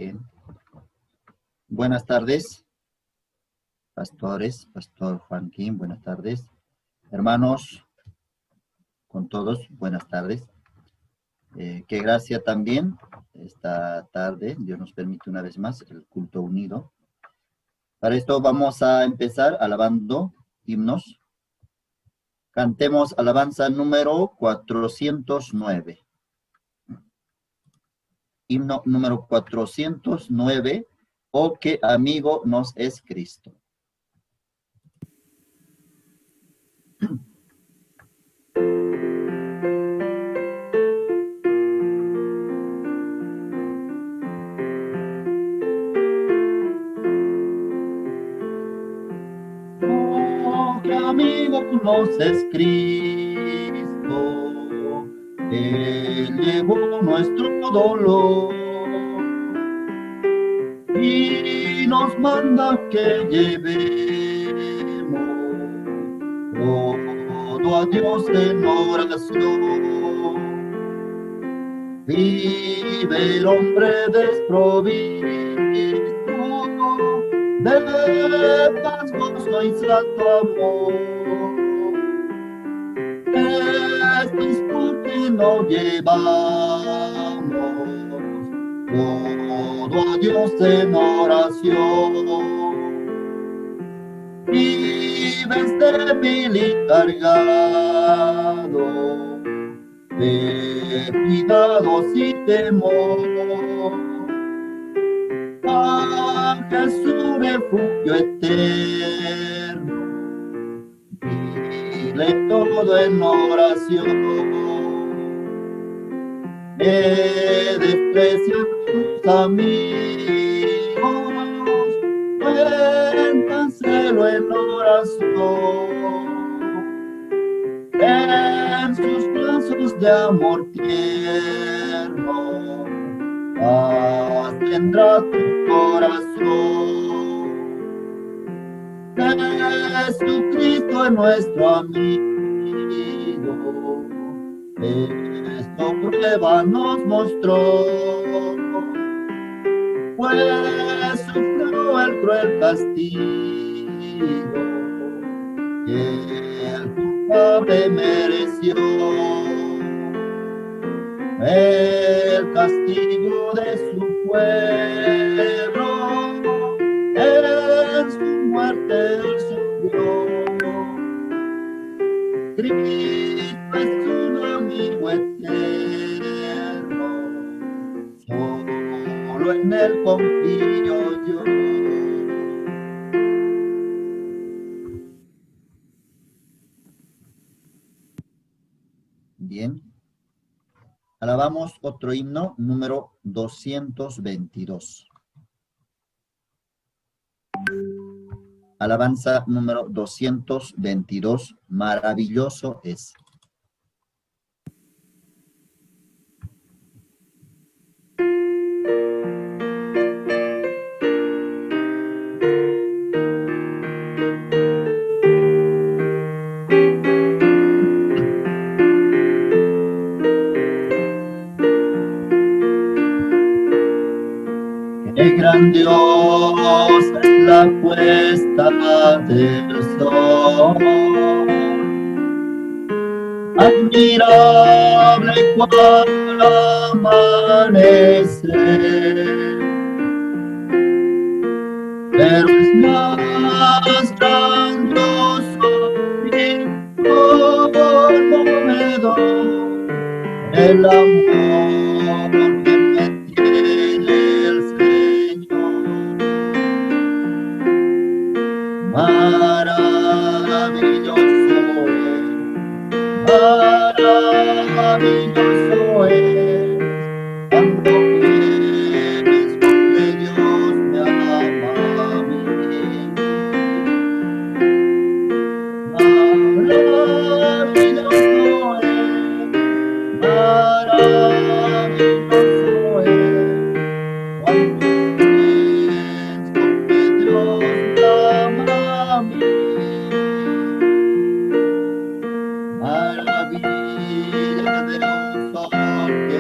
Bien. Buenas tardes, pastores, Pastor Joaquín, buenas tardes. Hermanos, con todos, buenas tardes. Qué gracia también esta tarde, Dios nos permite una vez más el culto unido. Para esto vamos a empezar alabando himnos. Cantemos alabanza número 409. Himno número 409, oh qué amigo nos es Cristo. Oh qué amigo nos es Cristo, Él llevó nuestro dolor y nos manda que llevemos todo a Dios en oración. Vive el hombre desprovisto de paz, gozo y santo amor. Es porque no llevamos todo a Dios en oración. Vives débil y cargado de cuidados y temor. A Jesús refugio eterno, dile todo en oración. Me desprecian tus amigos, cuéntanselo en oración. En sus brazos de amor tierno, paz tendrá tu corazón. Jesucristo es nuestro amigo, esto prueba nos mostró, pues sufrió el cruel castigo que el culpable mereció. El castigo de su pueblo, en su muerte él sufrió. Cristo es un amigo eterno, solo en él confío yo. Bien. Alabamos otro himno, número 222. Alabanza número 222, maravilloso es. Qué grandiosa es la puesta del sol, admirable cual amanecer, pero es más grandioso y conmovedor el amor que me tiene el Señor. Maravilloso es cuando quieres que Dios me ama a mí. Maravilloso es cuando pienso que Dios me ama a mí. Maravilla de un sol que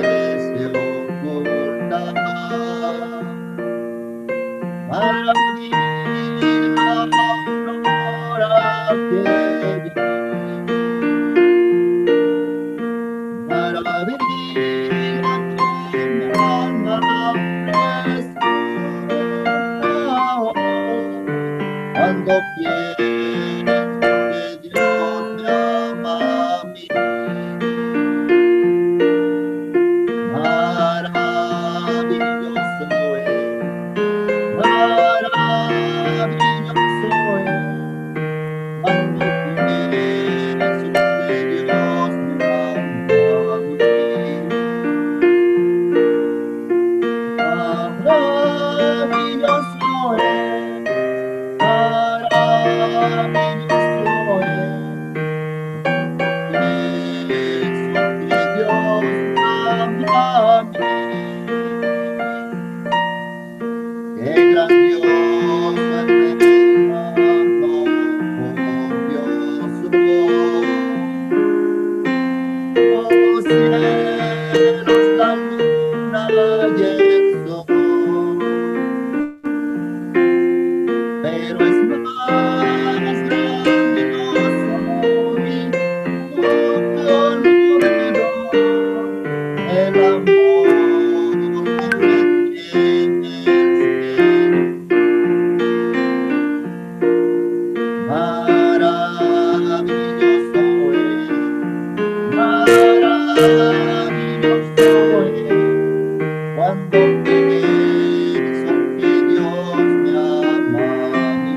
cuando pienso que Dios me ama a mí.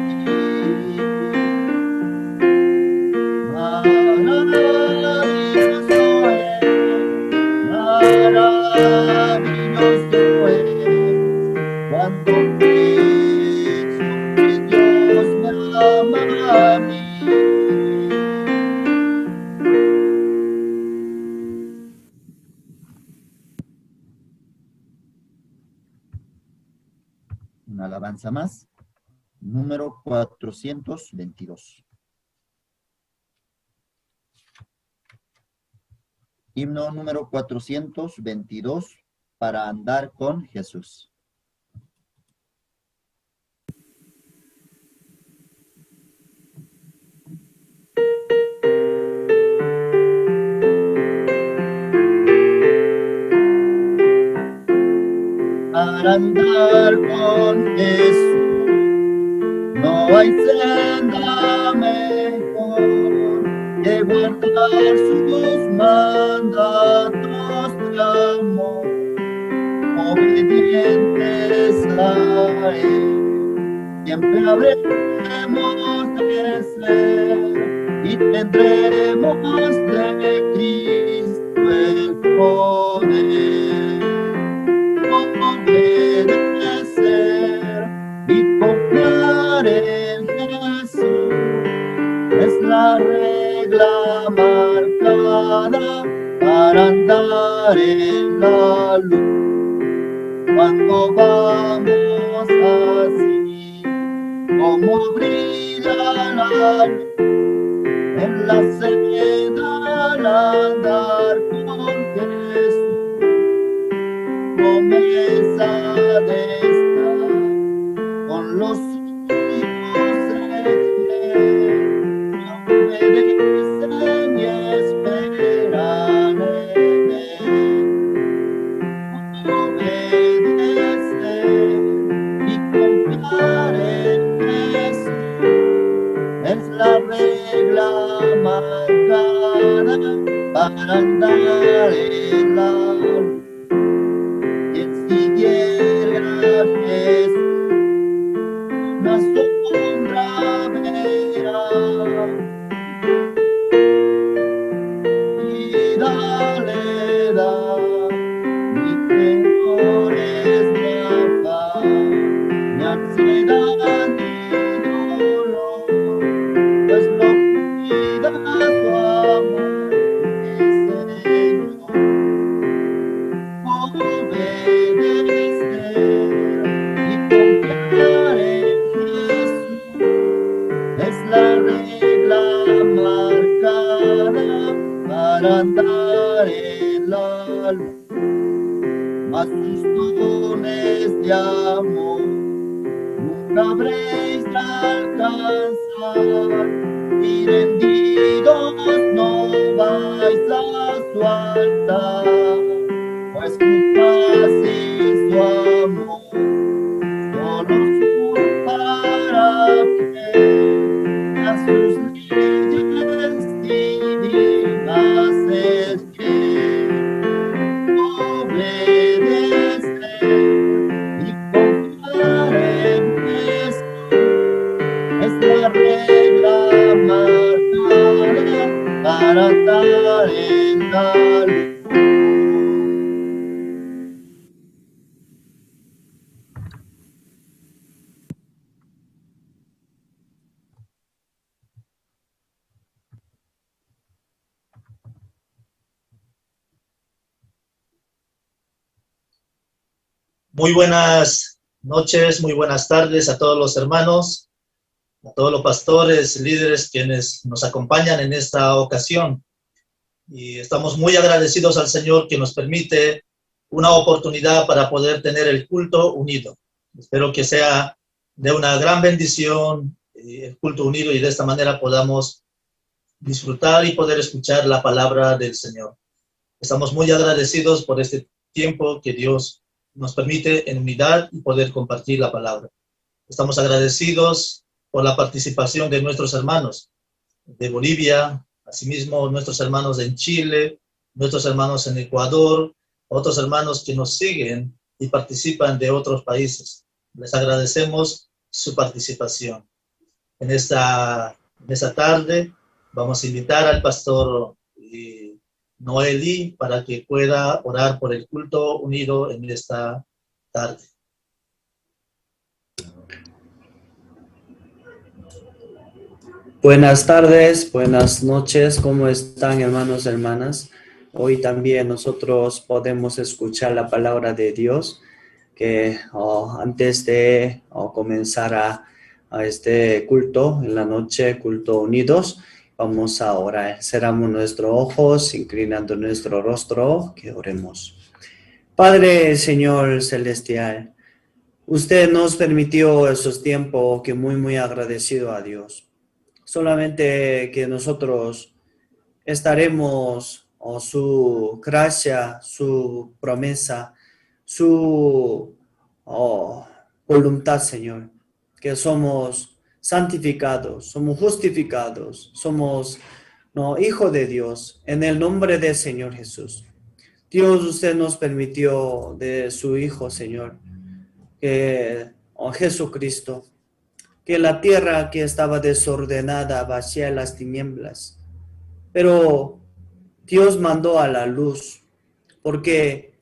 Maravilloso es cuando pienso que Dios me ama a mí. Una alabanza más, número 422. Himno número 422, para andar con Jesús. Para andar con Jesús, no hay senda mejor que guardar sus mandatos de amor, obedientes a Él. Siempre habremos de ser y tendremos de Cristo el poder. Obedecer y confiar en Jesús es la regla marcada para andar en la luz. Cuando vamos así, como brilla la luz en la senda al andar con Jesús, promesa de estar con los suyos obedecen y esperan en Él. Obedecer y confiar en Jesús es la regla marcada para andar en la luz. Quien siguiera a Jesús, una sombra verá, vida le da, ni temores ni afán, ni ansiedad ni dolor, pues lo cuida su amor, mi Señor. Obedecer y confiar en Jesús es la regla marcada para andar en la luz. Mas sus dones de amor nunca habréis de alcanzar, y rendidos no vais a su altar, pues su paz y su amor solo son para que a sus leyes divinas es que obedecer y confiar en Jesús es la regla marcada para andar en la luz. Muy buenas noches, muy buenas tardes a todos los hermanos, a todos los pastores, líderes quienes nos acompañan en esta ocasión. Y estamos muy agradecidos al Señor que nos permite una oportunidad para poder tener el culto unido. Espero que sea de una gran bendición el culto unido y de esta manera podamos disfrutar y poder escuchar la palabra del Señor. Estamos muy agradecidos por este tiempo que Dios nos permite en unidad y poder compartir la palabra. Estamos agradecidos por la participación de nuestros hermanos de Bolivia, asimismo nuestros hermanos en Chile, nuestros hermanos en Ecuador, otros hermanos que nos siguen y participan de otros países. Les agradecemos su participación. En esta tarde vamos a invitar al pastor Noeli para que pueda orar por el culto unido en esta tarde. Buenas tardes, buenas noches, ¿cómo están hermanos y hermanas? Hoy también nosotros podemos escuchar la palabra de Dios, que antes de comenzar a este culto en la noche, culto unidos, vamos a orar. Cerramos nuestros ojos, inclinando nuestro rostro, que oremos. Padre, Señor Celestial, usted nos permitió esos tiempos que muy agradecido a Dios. Solamente que nosotros estaremos su gracia, su promesa, su voluntad, Señor, que somos santificados, somos justificados, somos hijos de Dios, en el nombre del Señor Jesús. Dios, usted nos permitió de su Hijo, Señor, Jesucristo, que la tierra que estaba desordenada, vacía en las tinieblas, pero Dios mandó a la luz, porque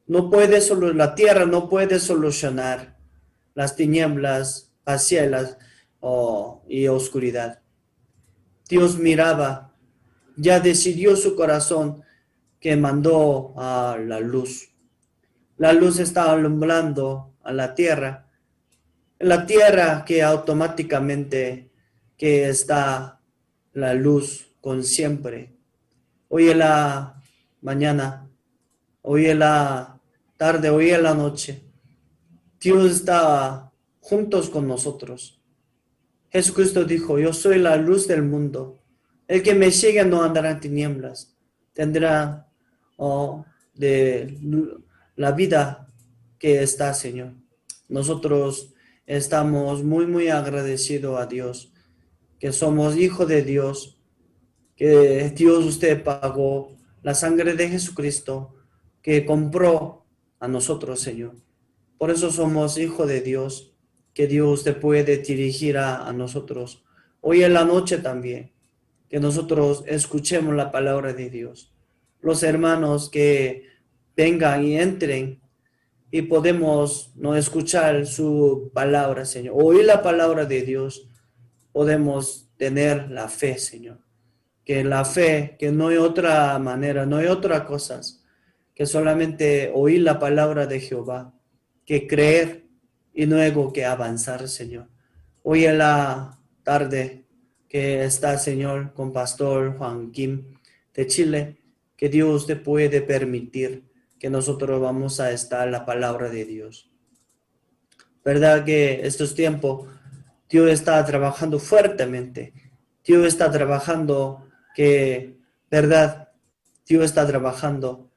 la tierra no puede solucionar las tinieblas vacías y oscuridad. Dios miraba, ya decidió su corazón que mandó a la luz. La luz está alumbrando a la tierra que automáticamente que está la luz con siempre. Hoy en la mañana, hoy en la tarde, hoy en la noche, Dios está juntos con nosotros. Jesucristo dijo, yo soy la luz del mundo. El que me sigue no andará en tinieblas, tendrá de la vida que está, Señor. Nosotros estamos muy agradecidos a Dios, que somos hijos de Dios, que Dios usted pagó la sangre de Jesucristo, que compró a nosotros, Señor. Por eso somos hijos de Dios, que Dios usted puede dirigir a nosotros. Hoy en la noche también, que nosotros escuchemos la palabra de Dios. Los hermanos que vengan y entren, y podemos no escuchar su palabra, Señor. Oír la palabra de Dios, podemos tener la fe, Señor. Que la fe, que no hay otra manera, no hay otra cosa, que solamente oír la palabra de Jehová, que creer y luego que avanzar, Señor. Hoy en la tarde que está, Señor, con Pastor Juan Kim de Chile, que Dios te puede permitir que nosotros vamos a estar la palabra de Dios. ¿Verdad que estos tiempos Dios está trabajando fuertemente? Dios está trabajando ¿verdad? Dios está trabajando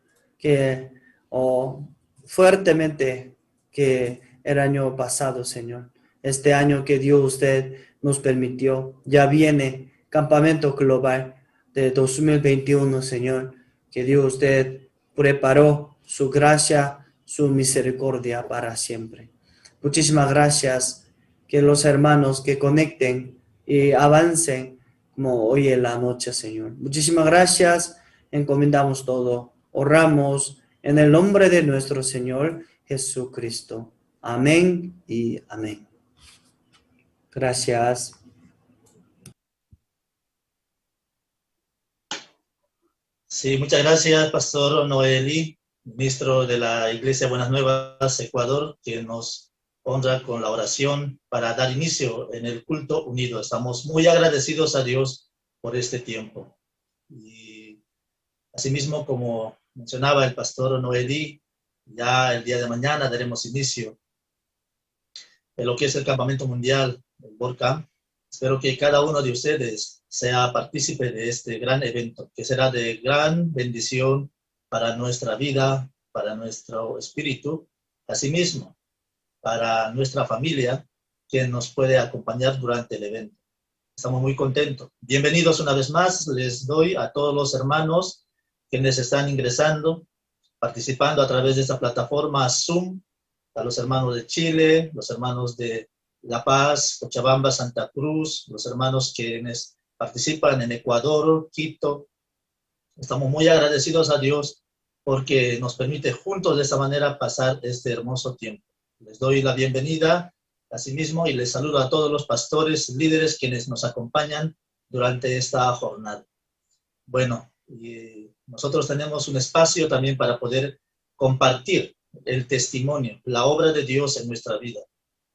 fuertemente que el año pasado, Señor. Este año que Dios usted nos permitió, ya viene Campamento Global de 2021, Señor, que Dios usted preparó su gracia, su misericordia para siempre. Muchísimas gracias, que los hermanos que conecten y avancen como hoy en la noche, Señor. Muchísimas gracias, encomendamos todo, oramos en el nombre de nuestro Señor Jesucristo. Amén y amén. Gracias. Sí, muchas gracias, Pastor Noeli, ministro de la Iglesia Buenas Nuevas, Ecuador, que nos honra con la oración para dar inicio en el culto unido. Estamos muy agradecidos a Dios por este tiempo. Y asimismo, como mencionaba el Pastor Noeli, ya el día de mañana daremos inicio en lo que es el Campamento Mundial, el WordCamp. Espero que cada uno de ustedes sea partícipe de este gran evento, que será de gran bendición para nuestra vida, para nuestro espíritu, asimismo, para nuestra familia, quien nos puede acompañar durante el evento. Estamos muy contentos. Bienvenidos una vez más. Les doy a todos los hermanos quienes están ingresando, participando a través de esta plataforma Zoom, a los hermanos de Chile, los hermanos de La Paz, Cochabamba, Santa Cruz, los hermanos quienes participan en Ecuador, Quito. Estamos muy agradecidos a Dios porque nos permite juntos de esta manera pasar este hermoso tiempo. Les doy la bienvenida a sí mismo y les saludo a todos los pastores, líderes quienes nos acompañan durante esta jornada. Bueno, nosotros tenemos un espacio también para poder compartir el testimonio, la obra de Dios en nuestra vida.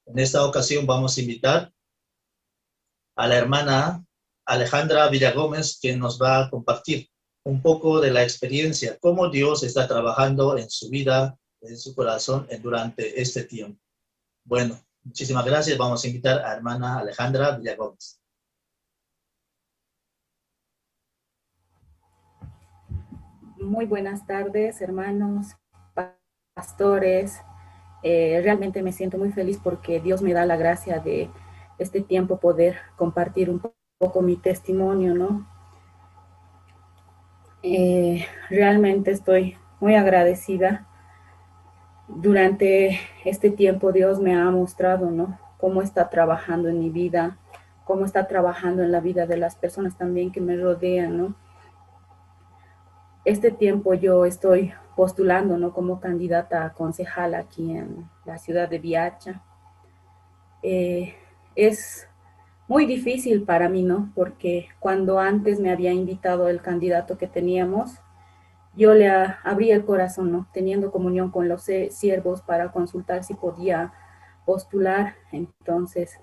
En esta ocasión vamos a invitar a la hermana Alejandra Villagómez, quien nos va a compartir un poco de la experiencia, cómo Dios está trabajando en su vida, en su corazón durante este tiempo. Bueno, muchísimas gracias. Vamos a invitar a hermana Alejandra Villagómez. Muy buenas tardes, hermanos, pastores. Realmente me siento muy feliz porque Dios me da la gracia de este tiempo poder compartir un poco mi testimonio, ¿no? Realmente estoy muy agradecida. Durante este tiempo Dios me ha mostrado, ¿no?, cómo está trabajando en mi vida, cómo está trabajando en la vida de las personas también que me rodean, ¿no? Este tiempo yo estoy postulando, ¿no?, como candidata a concejal aquí en la ciudad de Viacha. Es muy difícil para mí, ¿no?, porque cuando antes me había invitado el candidato que teníamos, yo le abrí el corazón, ¿no?, teniendo comunión con los siervos para consultar si podía postular. Entonces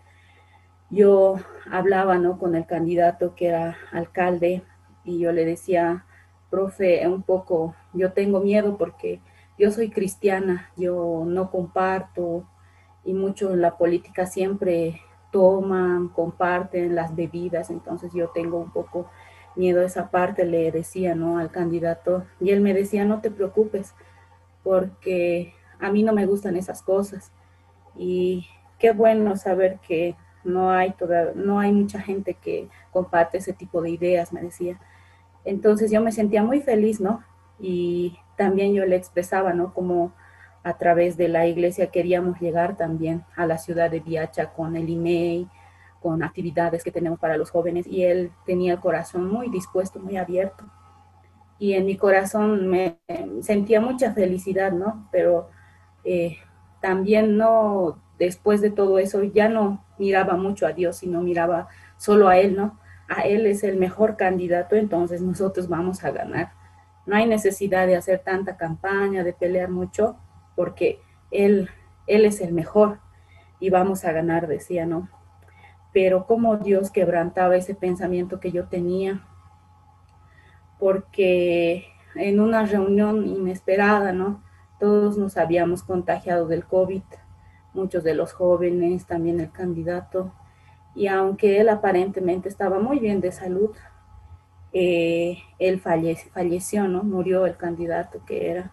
yo hablaba, ¿no?, con el candidato que era alcalde y yo le decía: profe, un poco, yo tengo miedo porque yo soy cristiana, yo no comparto, y mucho en la política siempre toman, comparten las bebidas, entonces yo tengo un poco miedo a esa parte, le decía, ¿no?, al candidato, y él me decía: no te preocupes, porque a mí no me gustan esas cosas. Y qué bueno saber que no hay mucha gente que comparte ese tipo de ideas, me decía. Entonces yo me sentía muy feliz, ¿no? Y también yo le expresaba, ¿no?, como a través de la iglesia queríamos llegar también a la ciudad de Viacha con el IMEI, con actividades que tenemos para los jóvenes, y él tenía el corazón muy dispuesto, muy abierto. Y en mi corazón me sentía mucha felicidad, ¿no? Pero también no, después de todo eso, ya no miraba mucho a Dios, sino miraba solo a Él, ¿no? A Él es el mejor candidato, entonces nosotros vamos a ganar. No hay necesidad de hacer tanta campaña, de pelear mucho, porque Él es el mejor y vamos a ganar, decía, ¿no? Pero cómo Dios quebrantaba ese pensamiento que yo tenía, porque en una reunión inesperada, ¿no?, todos nos habíamos contagiado del COVID, muchos de los jóvenes, también el candidato, y aunque él aparentemente estaba muy bien de salud, él falleció, ¿no? Murió el candidato que era.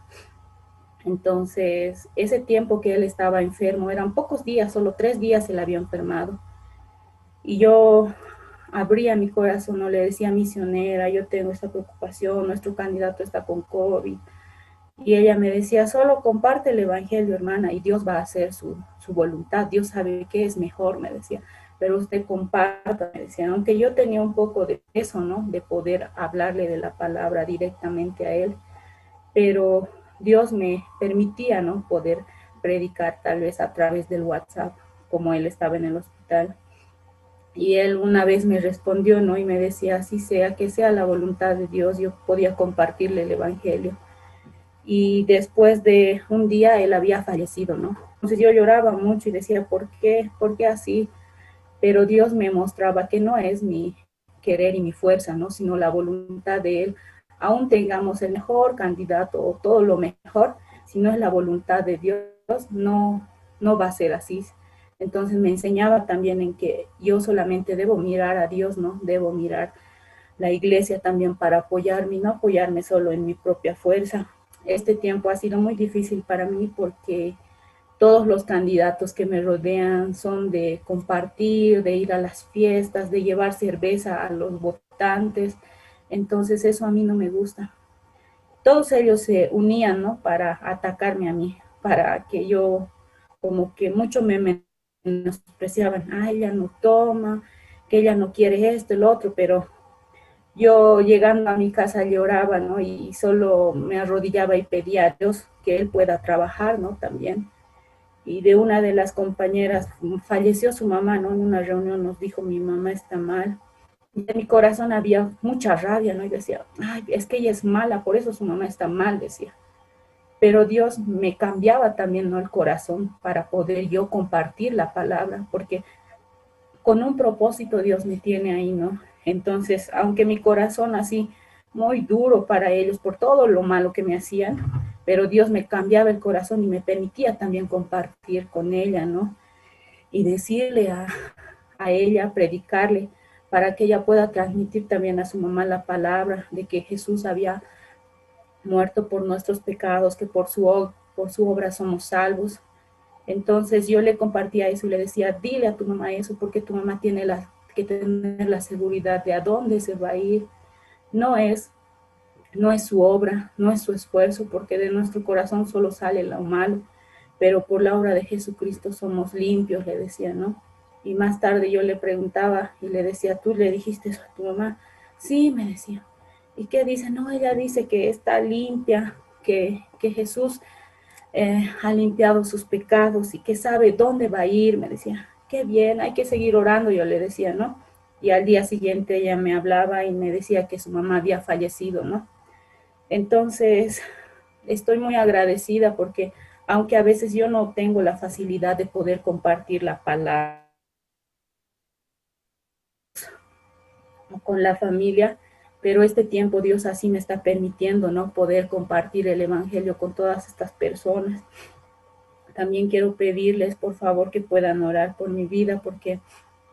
Entonces, ese tiempo que él estaba enfermo, eran pocos días, solo 3 días él había enfermado. Y yo abría mi corazón, no le decía: misionera, yo tengo esta preocupación, nuestro candidato está con COVID. Y ella me decía: solo comparte el evangelio, hermana, y Dios va a hacer su voluntad. Dios sabe qué es mejor, me decía, pero usted comparta, me decía. Aunque yo tenía un poco de eso, ¿no?, de poder hablarle de la palabra directamente a él, pero Dios me permitía, ¿no?, poder predicar tal vez a través del WhatsApp, como él estaba en el hospital. Y él una vez me respondió, ¿no?, y me decía: así sea, que sea la voluntad de Dios. Yo podía compartirle el evangelio. Y después de un día él había fallecido, ¿no? Entonces yo lloraba mucho y decía: ¿por qué? ¿Por qué así? Pero Dios me mostraba que no es mi querer y mi fuerza, ¿no?, sino la voluntad de Él. Aún tengamos el mejor candidato o todo lo mejor, si no es la voluntad de Dios, no va a ser así. Entonces me enseñaba también en que yo solamente debo mirar a Dios, ¿no? Debo mirar la iglesia también para apoyarme, y no apoyarme solo en mi propia fuerza. Este tiempo ha sido muy difícil para mí porque todos los candidatos que me rodean son de compartir, de ir a las fiestas, de llevar cerveza a los votantes. Entonces eso a mí no me gusta. todos ellos se unían, ¿no? Para atacarme a mí, para que yo, como que mucho me menospreciaban, ah, ella no toma, que ella no quiere esto, el otro, pero yo llegando a mi casa lloraba, ¿no? Y solo me arrodillaba y pedía a Dios que Él pueda trabajar, ¿no? También. Y de una de las compañeras falleció su mamá, ¿no? En una reunión nos dijo, mi mamá está mal. Y en mi corazón había mucha rabia, ¿no? Y decía, ay, es que ella es mala, por eso su mamá está mal, decía. Pero Dios me cambiaba también, ¿no? El corazón para poder yo compartir la palabra, porque con un propósito Dios me tiene ahí, ¿no? Entonces, aunque mi corazón así muy duro para ellos por todo lo malo que me hacían, pero Dios me cambiaba el corazón y me permitía también compartir con ella, ¿no? Y decirle a ella, predicarle, para que ella pueda transmitir también a su mamá la palabra de que Jesús había muerto por nuestros pecados, que por su obra somos salvos. Entonces yo le compartía eso y le decía, dile a tu mamá eso, porque tu mamá tiene que tener la seguridad de a dónde se va a ir. No es su obra, no es su esfuerzo, porque de nuestro corazón solo sale lo malo, pero por la obra de Jesucristo somos limpios, le decía, ¿no? Y más tarde yo le preguntaba y le decía, ¿tú le dijiste eso a tu mamá? Sí, me decía. ¿Y qué dice? No, ella dice que está limpia, que Jesús ha limpiado sus pecados y que sabe dónde va a ir, me decía. Qué bien, hay que seguir orando, yo le decía, ¿no? Y al día siguiente ella me hablaba y me decía que su mamá había fallecido, ¿no? Entonces, estoy muy agradecida porque aunque a veces yo no tengo la facilidad de poder compartir la palabra con la familia, pero este tiempo Dios así me está permitiendo, ¿no? Poder compartir el evangelio con todas estas personas. También quiero pedirles, por favor, que puedan orar por mi vida, porque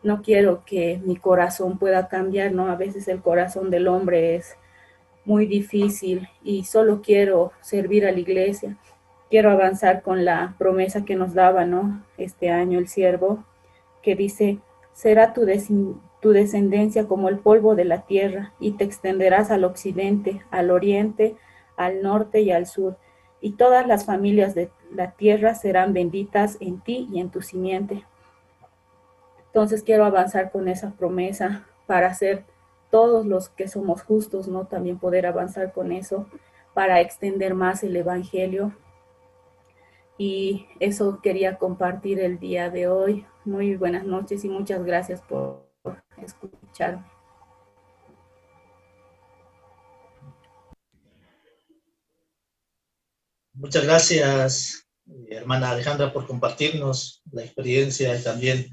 no quiero que mi corazón pueda cambiar, ¿no? A veces el corazón del hombre es muy difícil y solo quiero servir a la iglesia. Quiero avanzar con la promesa que nos daba, ¿no? Este año el siervo, que dice, será tu descendencia como el polvo de la tierra, y te extenderás al occidente, al oriente, al norte y al sur, y todas las familias de la tierra serán benditas en ti y en tu simiente. Entonces quiero avanzar con esa promesa para ser todos los que somos justos, ¿no? También poder avanzar con eso para extender más el evangelio. Y eso quería compartir el día de hoy. Muy buenas noches y muchas gracias por escucharme. Muchas gracias, hermana Alejandra, por compartirnos la experiencia y también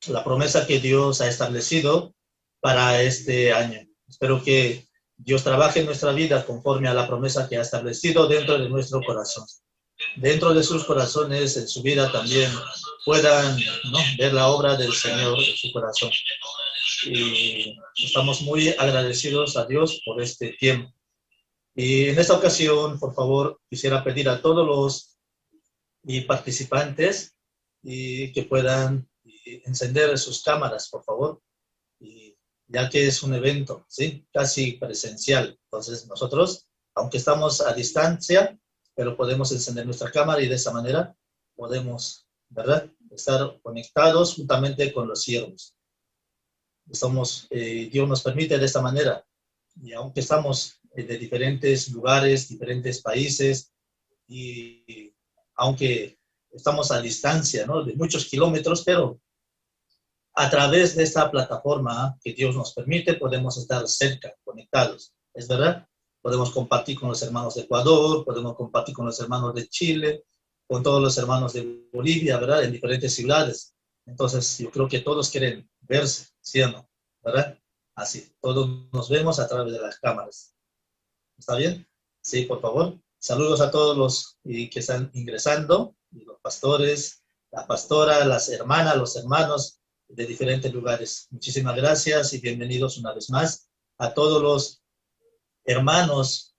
la promesa que Dios ha establecido para este año. Espero que Dios trabaje en nuestra vida conforme a la promesa que ha establecido dentro de nuestro corazón. Dentro de sus corazones, en su vida también puedan, ¿no?, ver la obra del Señor en su corazón. Y estamos muy agradecidos a Dios por este tiempo. Y en esta ocasión, por favor, quisiera pedir a todos los participantes que puedan encender sus cámaras, por favor, ya que es un evento, ¿sí?, casi presencial. Entonces nosotros, aunque estamos a distancia, pero podemos encender nuestra cámara y de esa manera podemos, ¿verdad?, estar conectados juntamente con los siervos. Dios nos permite de esta manera, y aunque estamos de diferentes lugares, diferentes países, y aunque estamos a distancia, ¿no?, de muchos kilómetros, pero a través de esta plataforma que Dios nos permite, podemos estar cerca, conectados. ¿Es verdad? Podemos compartir con los hermanos de Ecuador, podemos compartir con los hermanos de Chile, con todos los hermanos de Bolivia, ¿verdad?, en diferentes ciudades. Entonces, yo creo que todos quieren verse, ¿sí o no? ¿Verdad? Así, todos nos vemos a través de las cámaras. ¿Está bien? Sí, por favor. Saludos a todos los que están ingresando, los pastores, la pastora, las hermanas, los hermanos de diferentes lugares. Muchísimas gracias y bienvenidos una vez más a todos los hermanos,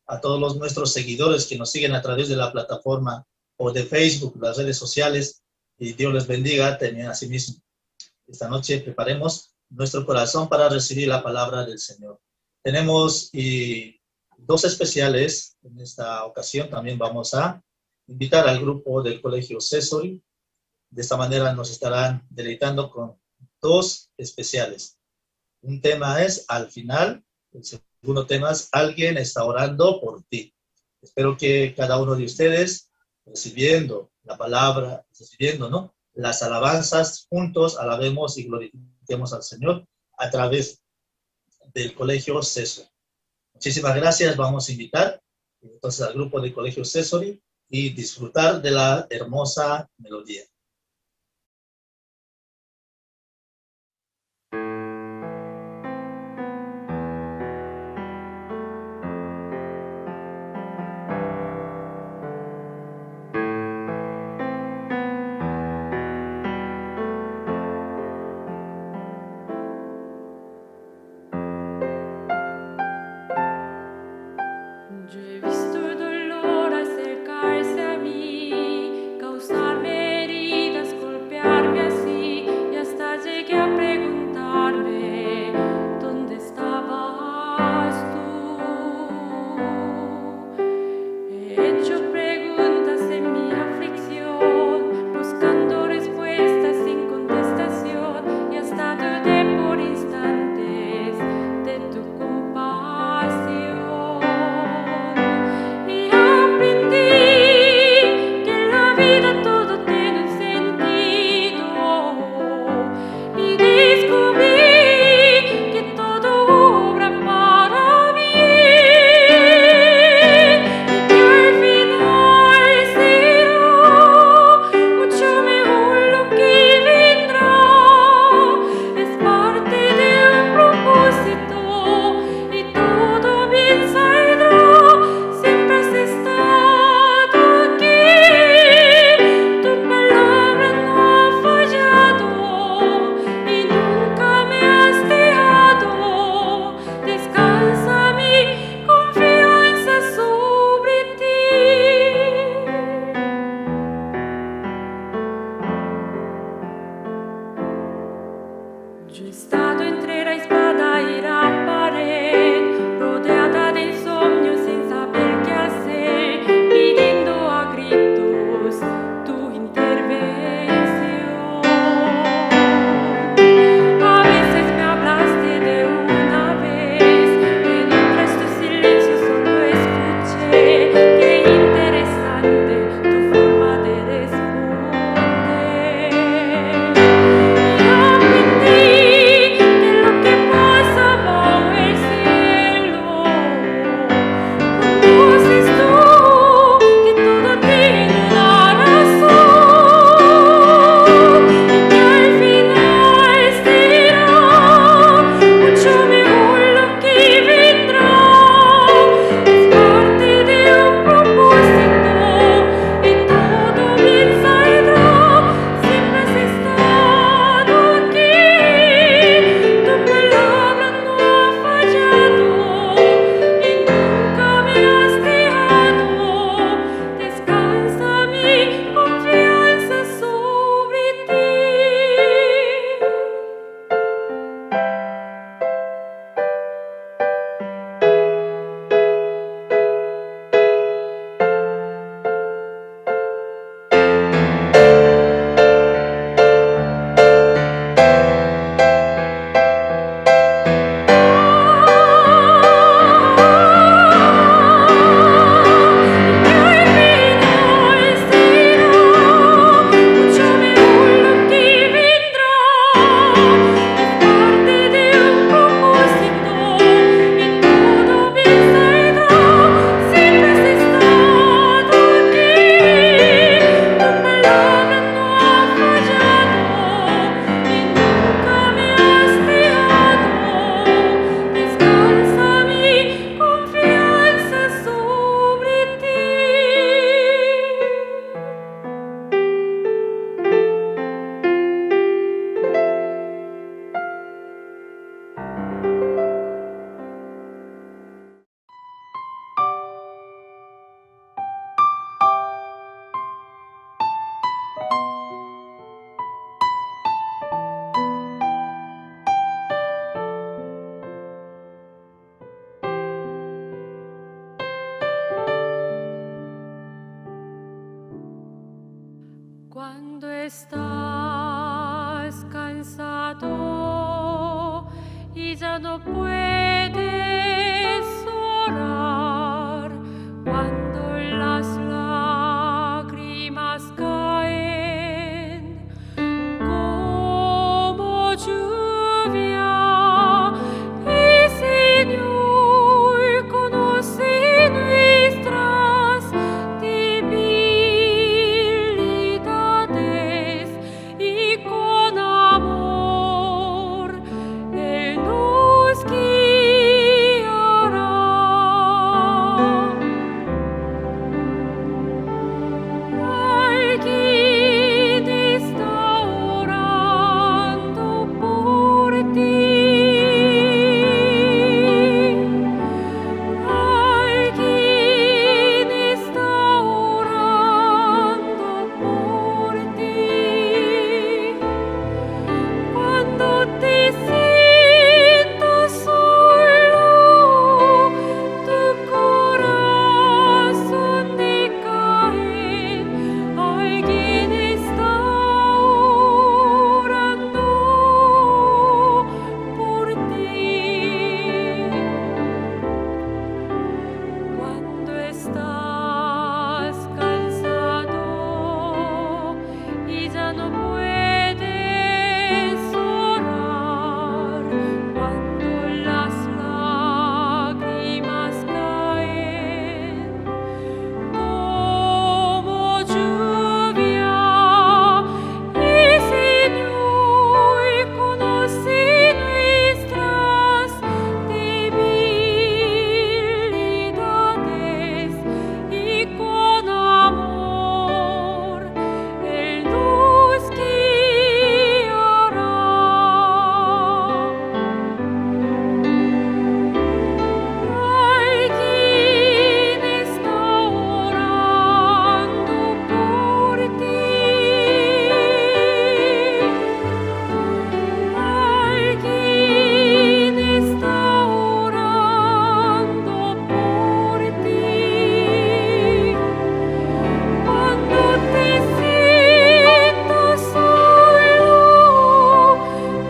a todos nuestros seguidores que nos siguen a través de la plataforma o de Facebook, las redes sociales, y Dios les bendiga también a sí mismo. Esta noche preparemos nuestro corazón para recibir la palabra del Señor. Tenemos dos especiales. En esta ocasión también vamos a invitar al grupo del Colegio Cesori. De esta manera nos estarán deleitando con dos especiales. Un tema es al final, el segundo tema es alguien está orando por ti. Espero que cada uno de ustedes, recibiendo la palabra, recibiendo, ¿no?, las alabanzas, juntos alabemos y glorifiquemos al Señor a través del Colegio Cesori. Muchísimas gracias. Vamos a invitar entonces al grupo del Colegio Cesori y disfrutar de la hermosa melodía. Yo he visto el dolor acercarse a mí, causarme heridas. estás cansado y ya no puedes orar, cuando las lágrimas caen como lluvia, el Señor conoce nuestras debilidades y con amor Él nos guiará. Alguien está orando por ti. Alguien está orando por ti. Cuando te sientas solo, tu corazón decae, alguien está orando por ti. Cuando estás cansado y ya no puedes orar, cuando las lágrimas caen como lluvia, el Señor conoce nuestras debilidades y con amor Él nos guiará. Alguien está orando por ti. Alguien está orando por ti. Cuando te sientas solo,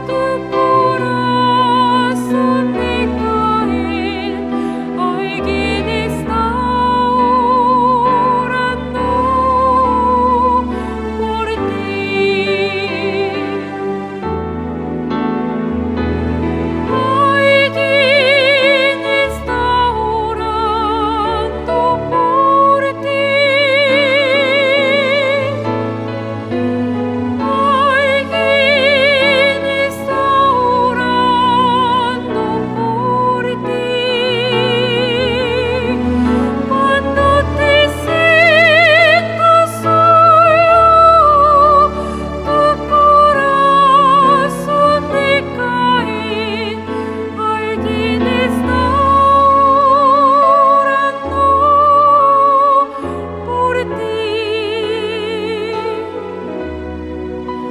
tu corazón decae, alguien está orando por ti. Alguien está orando por ti. Alguien está orando por ti. Cuando te sientas solo, tu corazón decae, alguien está orando por ti.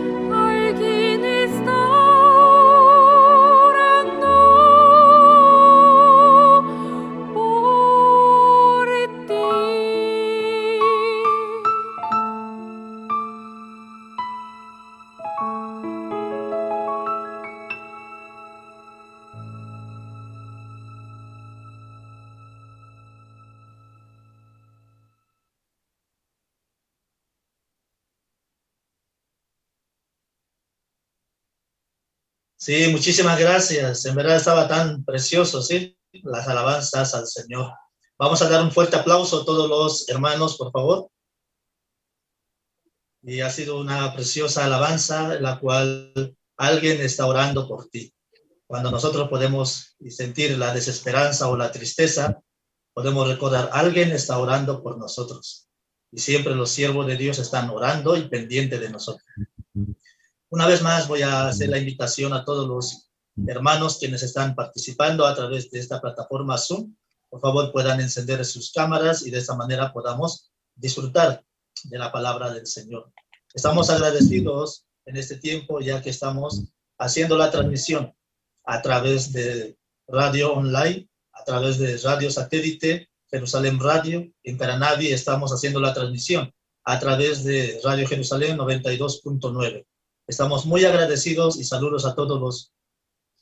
Alguien está orando por ti. Sí, muchísimas gracias. En verdad estaba tan precioso, ¿sí? Las alabanzas al Señor. Vamos a dar un fuerte aplauso a todos los hermanos, por favor. Y ha sido una preciosa alabanza en la cual alguien está orando por ti. Cuando nosotros podemos sentir la desesperanza o la tristeza, podemos recordar, alguien está orando por nosotros. Y siempre los siervos de Dios están orando y pendientes de nosotros. Una vez más voy a hacer la invitación a todos los hermanos quienes están participando a través de esta plataforma Zoom. Por favor, puedan encender sus cámaras y de esta manera podamos disfrutar de la palabra del Señor. Estamos agradecidos en este tiempo ya que estamos haciendo la transmisión a través de radio online, a través de radio satélite, Jerusalén Radio. En Caranavi estamos haciendo la transmisión a través de Radio Jerusalén 92.9. Estamos muy agradecidos y saludos a todos los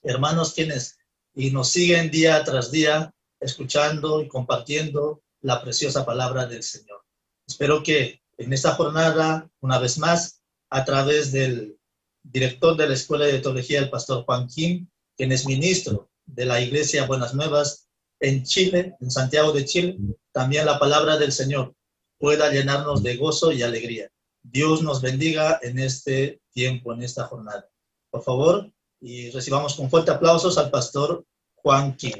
hermanos quienes nos siguen día tras día, escuchando y compartiendo la preciosa palabra del Señor. Espero que en esta jornada, una vez más, a través del director de la Escuela de Teología, el pastor Juan Kim, quien es ministro de la Iglesia Buenas Nuevas en Chile, en Santiago de Chile, también la palabra del Señor pueda llenarnos de gozo y alegría. Dios nos bendiga en este tiempo, en esta jornada. Por favor, y recibamos con fuerte aplausos al pastor Juan Kim.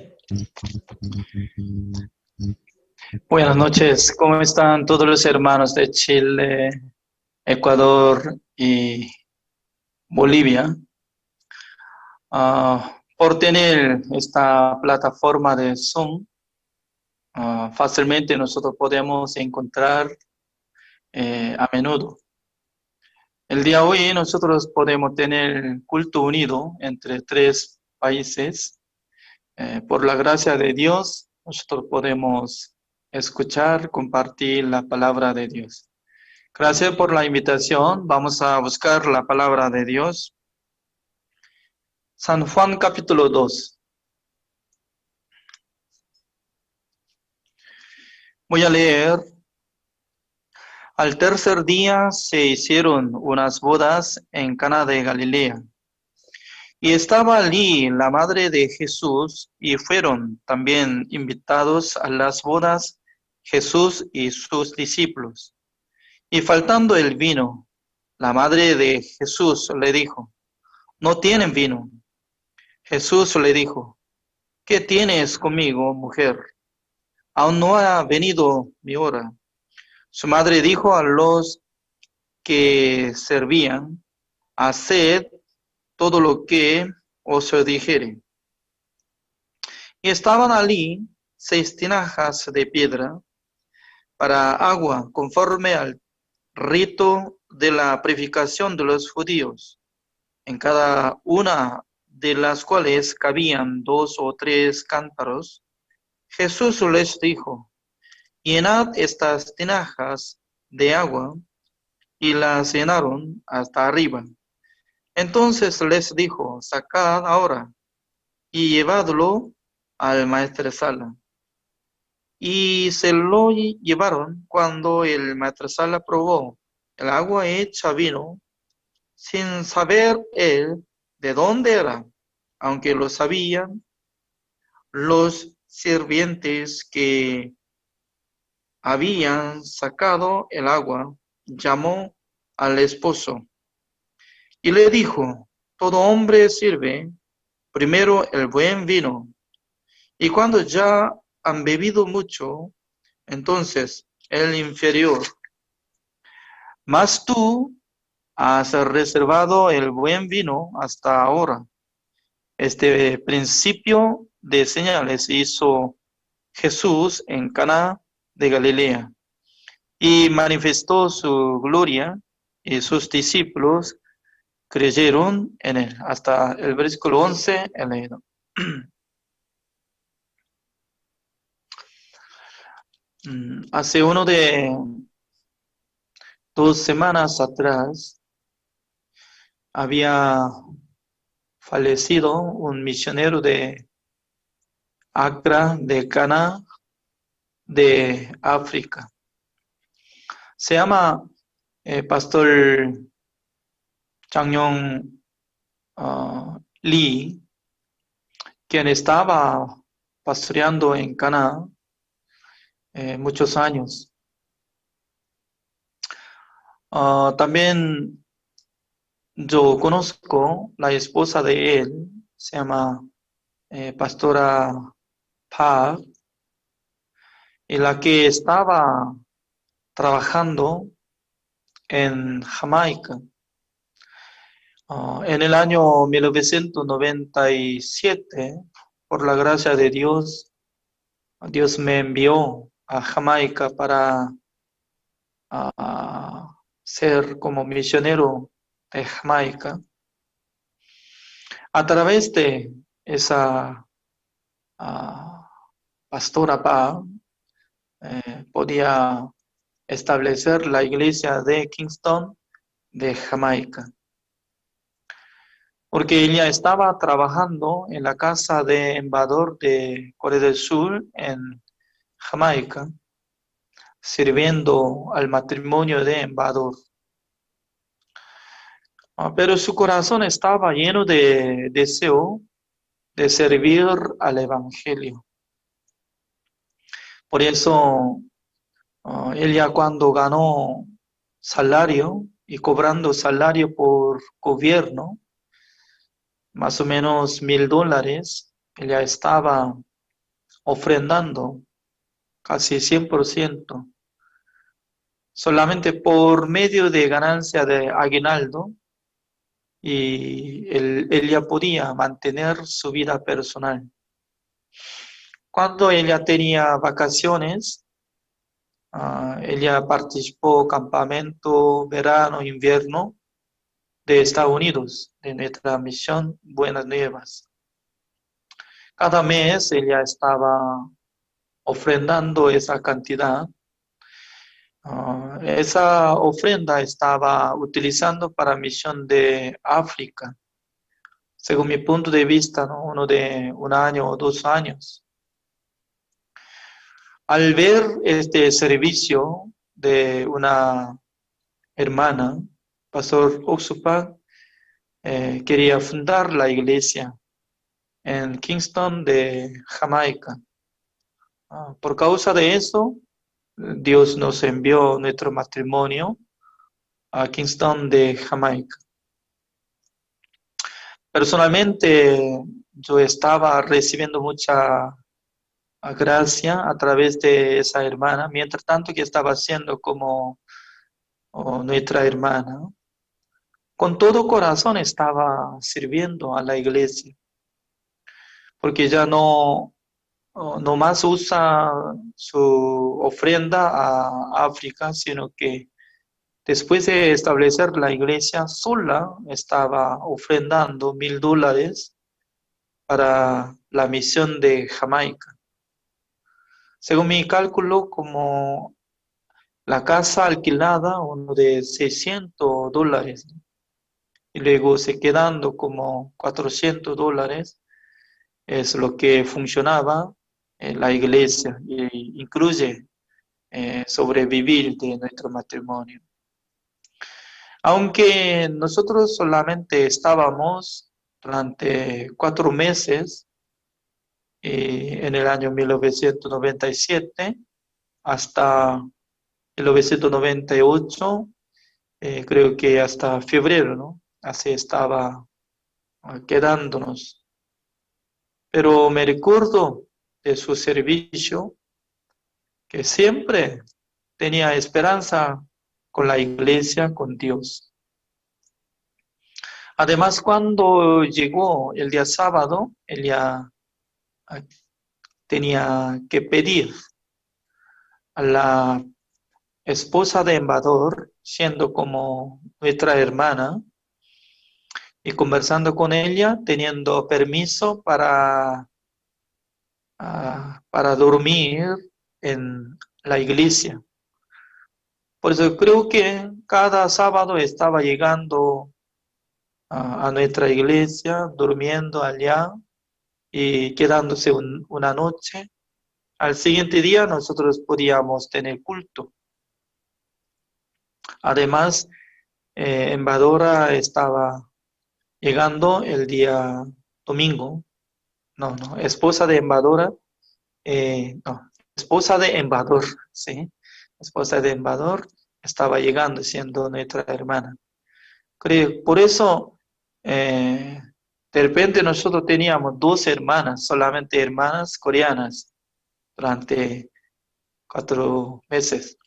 Buenas noches, ¿cómo están todos los hermanos de Chile, Ecuador y Bolivia? Por tener esta plataforma de Zoom, fácilmente nosotros podemos encontrar a menudo. El día de hoy nosotros podemos tener culto unido entre 3 países. Por la gracia de Dios, nosotros podemos escuchar, compartir la palabra de Dios. Gracias por la invitación. Vamos a buscar la palabra de Dios. San Juan capítulo 2. Voy a leer. Al tercer día se hicieron unas bodas en Caná de Galilea. Y estaba allí la madre de Jesús, y fueron también invitados a las bodas Jesús y sus discípulos. Y faltando el vino, la madre de Jesús le dijo: no tienen vino. Jesús le dijo: ¿qué tienes conmigo, mujer? Aún no ha venido mi hora. Su madre dijo a los que servían: haced todo lo que os dijere. Y estaban allí 6 tinajas de piedra para agua, conforme al rito de la purificación de los judíos, en cada una de las cuales cabían 2 o 3 cántaros. Jesús les dijo: llenad estas tinajas de agua, y las llenaron hasta arriba. Entonces les dijo: sacad ahora y llevadlo al maestresala. Y se lo llevaron. Cuando el maestresala probó el agua hecha vino, sin saber él de dónde era, aunque lo sabían los sirvientes que habían sacado el agua, llamó al esposo y le dijo: todo hombre sirve primero el buen vino, y cuando ya han bebido mucho, entonces el inferior. Mas tú has reservado el buen vino hasta ahora. Este principio de señales hizo Jesús en Caná de Galilea, y manifestó su gloria, y sus discípulos creyeron en él. Hasta el versículo 11 he leído. Hace 2 semanas atrás había fallecido un misionero de Accra, de Ghana, de África. Se llama Pastor Changyong Lee, quien estaba pastoreando en Ghana muchos años. También yo conozco la esposa de él, se llama Pastora Pa, en la que estaba trabajando en Jamaica. En el año 1997, por la gracia de Dios, Dios me envió a Jamaica para ser como misionero de Jamaica. A través de esa pastora Pa, podía establecer la iglesia de Kingston de Jamaica. Porque ella estaba trabajando en la casa de embajador de Corea del Sur en Jamaica, sirviendo al matrimonio de embajador. Pero su corazón estaba lleno de deseo de servir al Evangelio. Por eso, ella cuando ganó salario y cobrando salario por gobierno, más o menos $1,000, ella estaba ofrendando casi 100%, solamente por medio de ganancia de aguinaldo, y ella podía mantener su vida personal. Cuando ella tenía vacaciones, ella participó campamento, verano, invierno de Estados Unidos, de nuestra misión Buenas Nuevas. Cada mes ella estaba ofrendando esa cantidad. Esa ofrenda estaba utilizando para misión de África. Según mi punto de vista, ¿no? Uno de 1 año o 2 años. Al ver este servicio de una hermana, Pastor Oxupan, quería fundar la iglesia en Kingston de Jamaica. Por causa de eso, Dios nos envió nuestro matrimonio a Kingston de Jamaica. Personalmente, yo estaba recibiendo mucha gracia a través de esa hermana, mientras tanto que estaba haciendo como nuestra hermana. Con todo corazón estaba sirviendo a la iglesia, porque ya no más usa su ofrenda a África, sino que después de establecer la iglesia sola, estaba ofrendando $1,000 para la misión de Jamaica. Según mi cálculo, como la casa alquilada, uno de $600, y luego se quedando como $400, es lo que funcionaba en la iglesia, y incluye sobrevivir de nuestro matrimonio. Aunque nosotros solamente estábamos durante 4 meses, en el año 1997 hasta 1998, creo que hasta febrero, ¿no? Así estaba quedándonos. Pero me recuerdo de su servicio, que siempre tenía esperanza con la iglesia, con Dios. Además, cuando llegó el día sábado, ella tenía que pedir a la esposa de embajador, siendo como nuestra hermana, y conversando con ella, teniendo permiso para dormir en la iglesia. Por eso creo que cada sábado estaba llegando a nuestra iglesia, durmiendo allá y quedándose una noche. Al siguiente día nosotros podíamos tener culto. Además, embajadora estaba llegando el día domingo. Esposa de embajadora. Esposa de embajador, ¿sí? Esposa de embajador estaba llegando siendo nuestra hermana. Por eso, de repente nosotros teníamos 2 hermanas, solamente hermanas coreanas, durante 4 meses.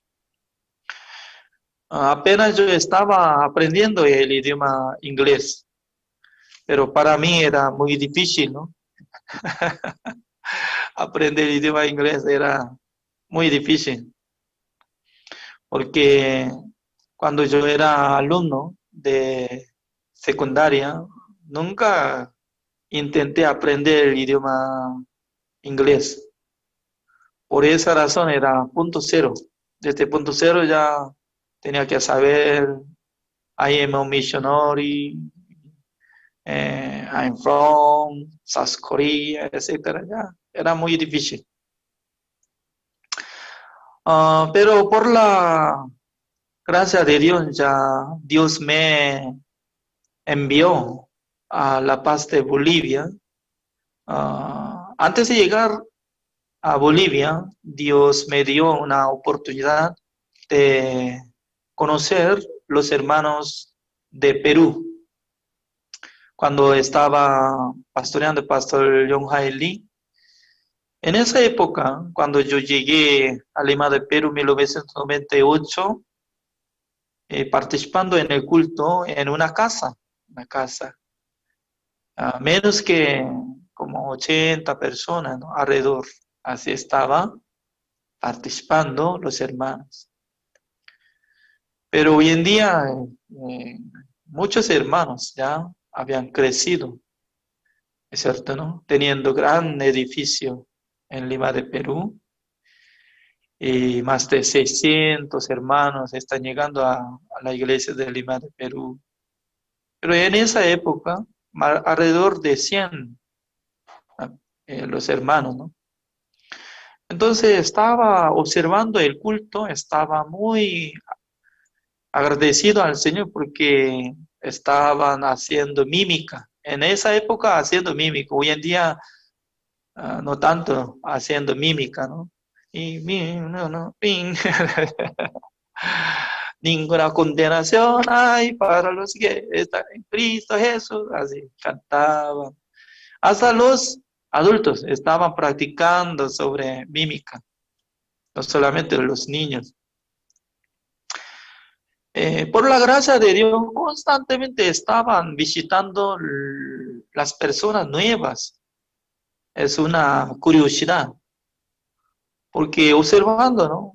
Apenas yo estaba aprendiendo el idioma inglés, pero para mí era muy difícil, ¿no? Aprender el idioma inglés era muy difícil, porque cuando yo era alumno de secundaria, nunca intenté aprender el idioma inglés. Por esa razón era .0. Desde punto cero ya tenía que saber, I am a missionary, I'm from South Korea, etc. Ya, era muy difícil. Pero por la gracia de Dios, ya Dios me envió a La Paz de Bolivia. Antes de llegar a Bolivia, Dios me dio una oportunidad de conocer los hermanos de Perú. Cuando estaba pastoreando el pastor John Hai Lee, en esa época, cuando yo llegué a Lima de Perú en 1998, participando en el culto en una casa, menos que como 80 personas, ¿no? Alrededor, así estaba participando los hermanos. Pero hoy en día muchos hermanos ya habían crecido, ¿es cierto, no? Teniendo gran edificio en Lima de Perú, y más de 600 hermanos están llegando a la iglesia de Lima de Perú. Pero en esa época, alrededor de 100 los hermanos, ¿no? Entonces estaba observando el culto, estaba muy agradecido al Señor porque estaban haciendo mímica. En esa época haciendo mímica, hoy en día no tanto haciendo mímica, ¿no? Y no, ninguna condenación hay para los que están en Cristo Jesús, así cantaban. Hasta los adultos estaban practicando sobre mímica, no solamente los niños. Por la gracia de Dios, constantemente estaban visitando las personas nuevas. Es una curiosidad, porque observando, ¿no?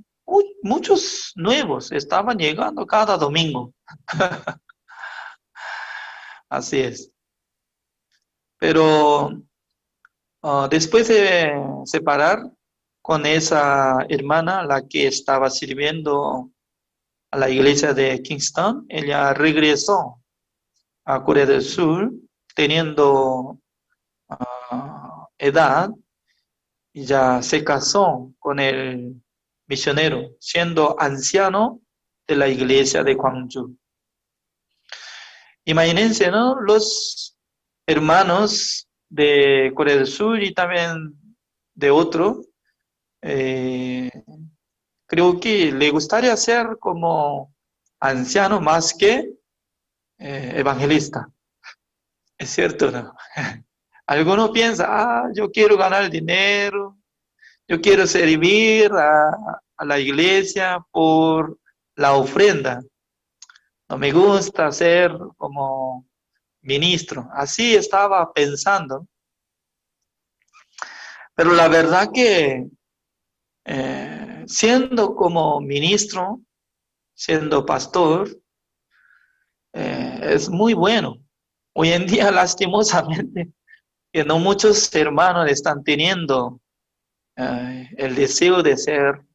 Muchos nuevos estaban llegando cada domingo. Así es. Pero después de separar con esa hermana, la que estaba sirviendo a la iglesia de Kingston, ella regresó a Corea del Sur teniendo edad y ya se casó con el misionero, siendo anciano de la iglesia de Gwangju. Imagínense, ¿no? Los hermanos de Corea del Sur y también de otro, creo que le gustaría ser como anciano más que evangelista. ¿Es cierto, no? Alguno piensa, yo quiero ganar dinero, yo quiero servir a la iglesia por la ofrenda. No me gusta ser como ministro. Así estaba pensando. Pero la verdad que siendo como ministro, siendo pastor, es muy bueno. Hoy en día, lastimosamente, que no muchos hermanos están teniendo el deseo de ser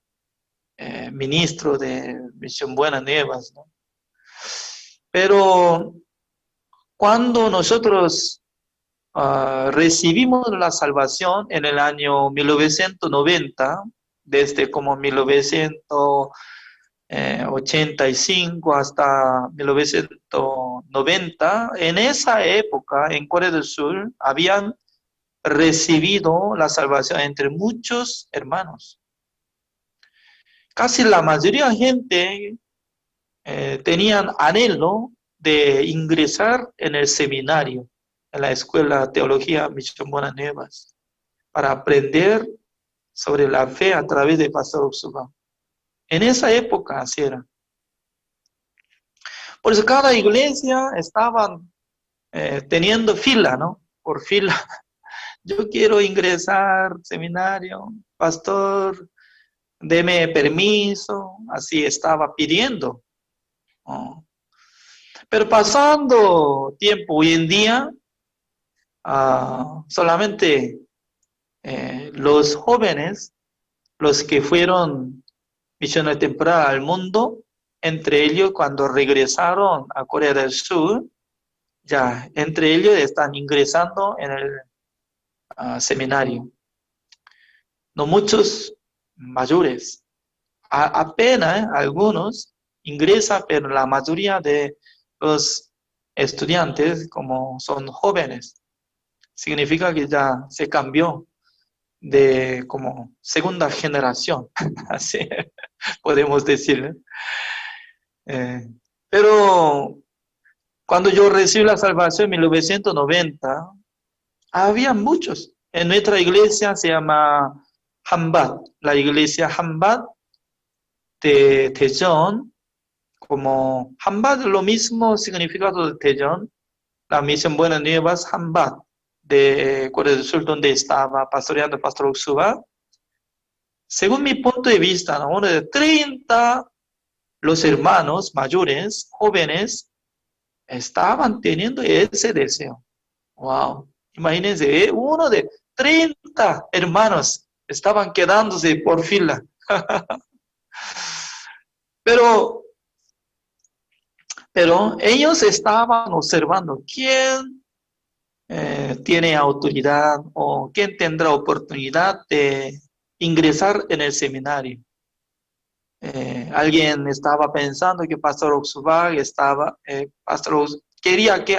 ministro de Misión Buenas Nuevas, ¿no? Pero cuando nosotros recibimos la salvación en el año 1990, desde como 1985 hasta 1990, en esa época en Corea del Sur habían recibido la salvación entre muchos hermanos. Casi la mayoría de gente tenían anhelo de ingresar en el seminario, en la Escuela de Teología Misión Buenas Nuevas, para aprender sobre la fe a través de Pastor Otsuba. En esa época así era. Por eso cada iglesia estaban teniendo fila, ¿no? Por fila. Yo quiero ingresar al seminario, pastor, deme permiso. Así estaba pidiendo. ¿No? Pero pasando tiempo, hoy en día, solamente los jóvenes, los que fueron misiones temporales al mundo. Entre ellos, cuando regresaron a Corea del Sur, ya entre ellos están ingresando en el seminario. No muchos mayores, apenas algunos ingresan, pero la mayoría de los estudiantes, como son jóvenes, significa que ya se cambió de como segunda generación, así podemos decir. Pero cuando yo recibí la salvación en 1990, había muchos. En nuestra iglesia se llama Hanbat, la iglesia Hanbat de Daejeon, como Hanbat, lo mismo significado de Daejeon, la misión Buenas Nuevas Hanbat de Corea del Sur, donde estaba pastoreando el pastor Oksuba. Según mi punto de vista, ¿no? Uno de 30, los hermanos mayores, jóvenes, estaban teniendo ese deseo. Wow, imagínense, uno de 30 hermanos estaban quedándose por fila. Pero ellos estaban observando quién tiene autoridad o quién tendrá oportunidad de ingresar en el seminario. Alguien estaba pensando que Pastor Oksuba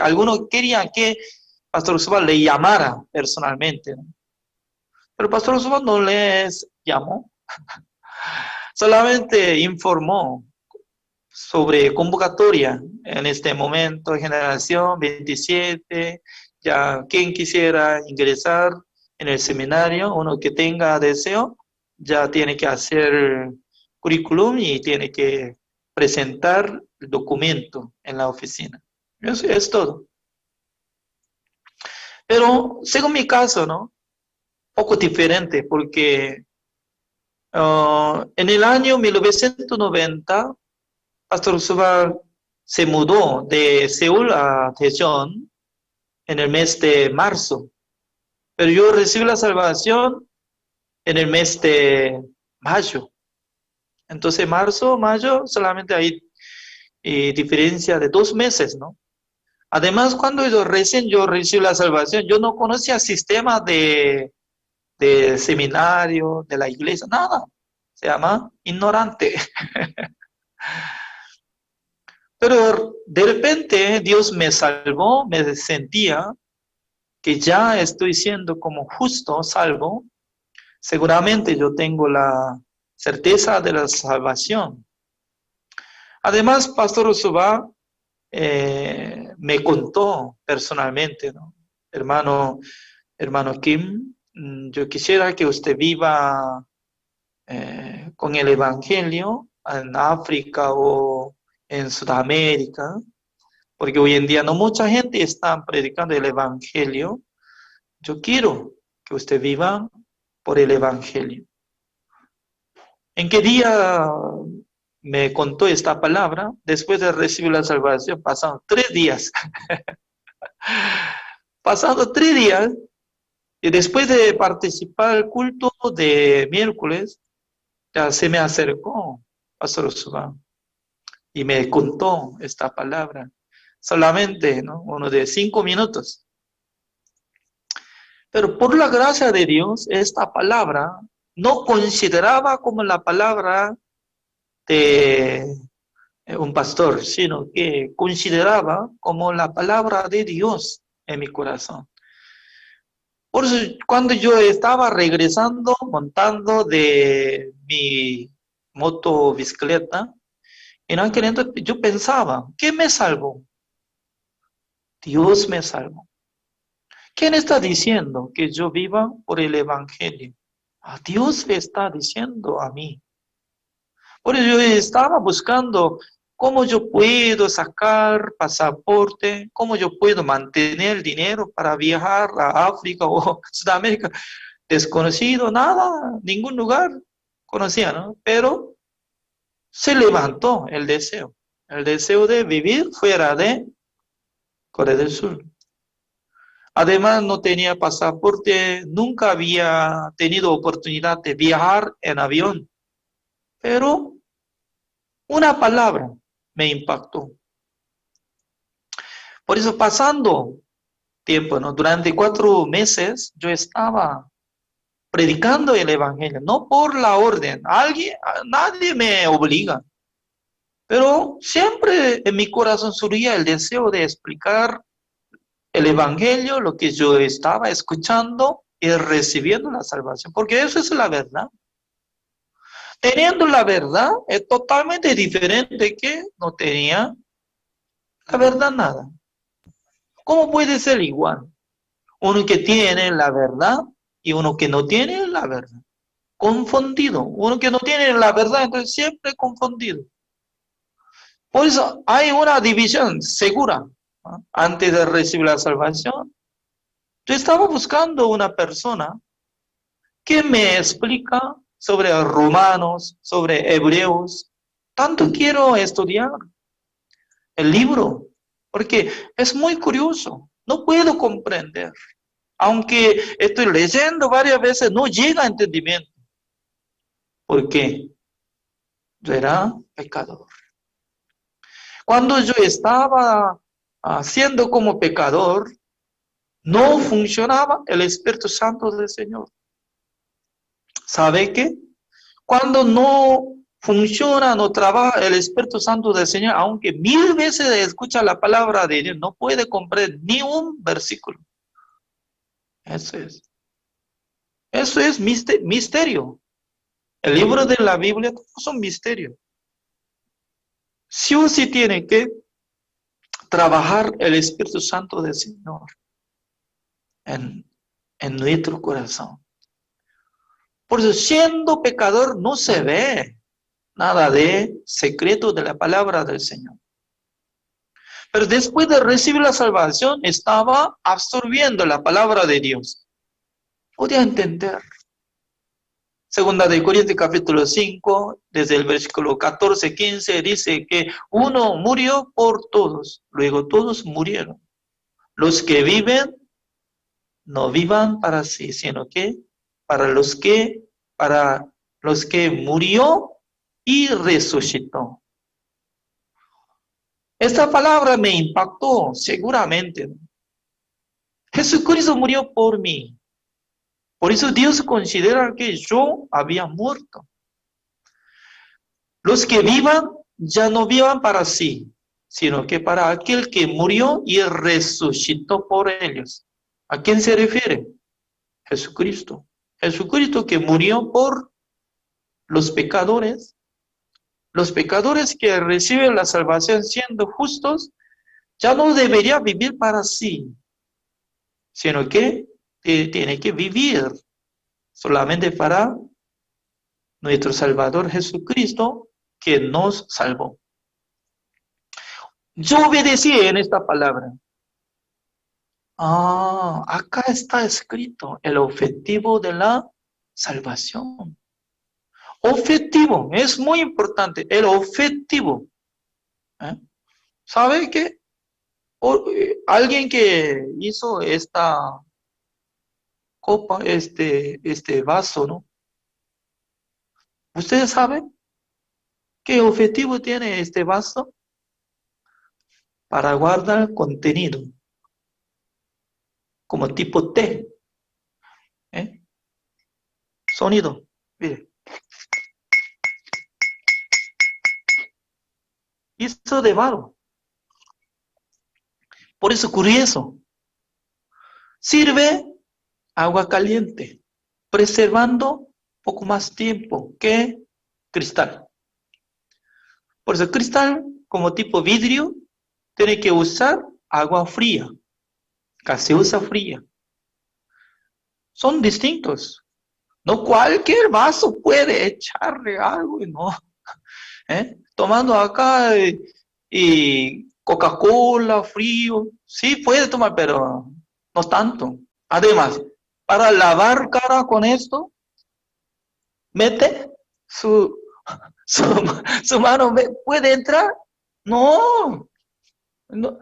algunos querían que Pastor Oksuba le llamara personalmente, ¿no? Pero Pastor Oksuba no les llamó, solamente informó sobre convocatoria en este momento, generación 27, ya quien quisiera ingresar en el seminario, uno que tenga deseo, ya tiene que hacer currículum y tiene que presentar el documento en la oficina. Eso es todo. Pero según mi caso, ¿no? Poco diferente, porque en el año 1990, Pastor Oksuba se mudó de Seúl a Daejeon en el mes de marzo. Pero yo recibí la salvación en el mes de mayo. Entonces, marzo, mayo, solamente hay diferencia de 2 meses, ¿no? Además, cuando yo recibí la salvación, yo no conocía el sistema de seminario, de la iglesia, nada. Se llama ignorante. Pero de repente Dios me salvó, me sentía que ya estoy siendo como justo, salvo. Seguramente yo tengo la certeza de la salvación. Además, Pastor Oksuba me contó personalmente, ¿no? Hermano Kim, yo quisiera que usted viva con el Evangelio en África o en Sudamérica, porque hoy en día no mucha gente está predicando el Evangelio. Yo quiero que usted viva por el Evangelio. ¿En qué día me contó esta palabra? Después de recibir la salvación, pasaron 3 días. Pasando 3 días, y después de participar del culto de miércoles, ya se me acercó Pastor Oksuba y me contó esta palabra. Solamente, ¿no? Uno de 5 minutos. Pero por la gracia de Dios, esta palabra no consideraba como la palabra de un pastor, sino que consideraba como la palabra de Dios en mi corazón. Por eso, cuando yo estaba regresando, montando de mi motobicicleta, en aquel entonces yo pensaba, ¿qué me salvó? Dios me salvó. ¿Quién está diciendo que yo viva por el Evangelio? Dios le está diciendo a mí. Por eso yo estaba buscando cómo yo puedo sacar pasaporte, cómo yo puedo mantener dinero para viajar a África o Sudamérica. Desconocido, nada, ningún lugar conocía, ¿no? Pero se levantó el deseo de vivir fuera de Corea del Sur. Además, no tenía pasaporte, nunca había tenido oportunidad de viajar en avión. Pero una palabra me impactó. Por eso pasando tiempo, ¿no? Durante 4 meses yo estaba predicando el evangelio, no por la orden, nadie me obliga, pero siempre en mi corazón surgía el deseo de explicar el evangelio, lo que yo estaba escuchando y recibiendo la salvación, porque eso es la verdad. Teniendo la verdad es totalmente diferente que no tenía la verdad nada. ¿Cómo puede ser igual? Uno que tiene la verdad y uno que no tiene la verdad. Confundido. Uno que no tiene la verdad, entonces siempre confundido. Por eso hay una división segura, ¿no? Antes de recibir la salvación. Yo estaba buscando una persona que me explica sobre Romanos, sobre Hebreos. Tanto quiero estudiar el libro, porque es muy curioso. No puedo comprender. Aunque estoy leyendo varias veces, no llega a entendimiento. ¿Por qué? Yo era pecador. Cuando yo estaba haciendo como pecador, no funcionaba el Espíritu Santo del Señor. ¿Sabe qué? Cuando no funciona, no trabaja el Espíritu Santo del Señor, aunque 1000 veces escucha la palabra de Dios, no puede comprender ni un versículo. Eso es. Eso es misterio. El libro de la Biblia es un misterio. Sí o sí tiene que trabajar el Espíritu Santo del Señor en nuestro corazón. Por eso, siendo pecador, no se ve nada de secreto de la palabra del Señor. Pero después de recibir la salvación, estaba absorbiendo la palabra de Dios. Podía entender. Segunda de Corintios capítulo 5, desde el versículo 14, 15, dice que uno murió por todos, luego todos murieron. Los que viven, no vivan para sí, sino que para los que murió y resucitó. Esta palabra me impactó seguramente. Jesucristo murió por mí. Por eso Dios considera que yo había muerto. Los que vivan ya no vivan para sí, sino que para aquel que murió y resucitó por ellos. ¿A quién se refiere? Jesucristo. Jesucristo que murió por los pecadores. Los pecadores que reciben la salvación siendo justos, ya no deberían vivir para sí, sino que tiene que vivir solamente para nuestro Salvador Jesucristo, que nos salvó. Yo obedecí en esta palabra. Acá está escrito el objetivo de la salvación. Objetivo, es muy importante, el objetivo. ¿Sabe qué? Alguien que hizo esta copa, este vaso, ¿no? ¿Ustedes saben qué objetivo tiene este vaso? Para guardar contenido, como tipo té. Sonido, mire. Hizo de barro. Por eso curioso. Sirve agua caliente, preservando poco más tiempo que cristal. Por eso cristal, como tipo vidrio, tiene que usar agua fría. Casi usa fría. Son distintos. No cualquier vaso puede echarle algo y no. Tomando acá y Coca-Cola, frío, sí puede tomar, pero no tanto. Además, para lavar cara con esto, mete su mano, ¿puede entrar? No, no,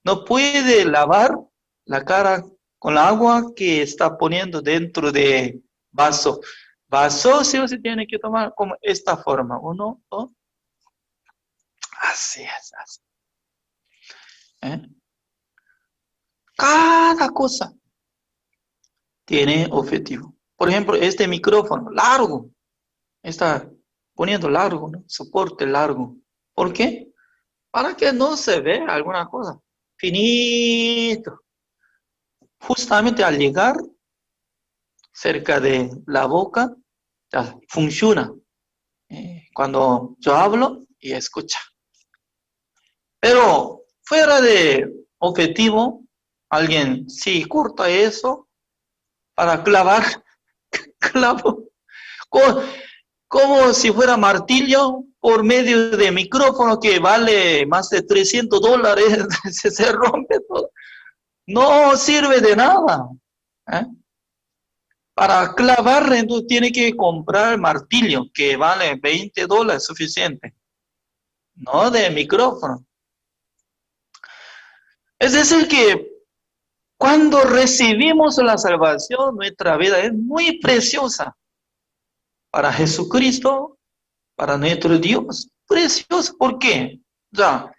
no puede lavar la cara con el agua que está poniendo dentro de vaso Vaso sí o sí tiene que tomar como esta forma. 1, 2. Así es, así. Cada cosa tiene objetivo. Por ejemplo, este micrófono largo. Está poniendo largo, ¿no? Soporte largo. ¿Por qué? Para que no se vea alguna cosa. Finito. Justamente al llegar cerca de la boca, ya funciona. Cuando yo hablo y escucha. Pero fuera de objetivo, alguien sí corta eso para clavar clavo. Como si fuera martillo por medio de micrófono que vale más de $300, se rompe todo. No sirve de nada. Para clavar, entonces tiene que comprar martillo que vale $20 suficiente. No de micrófono. Es decir que cuando recibimos la salvación, nuestra vida es muy preciosa. Para Jesucristo, para nuestro Dios, precioso. ¿Por qué? Ya,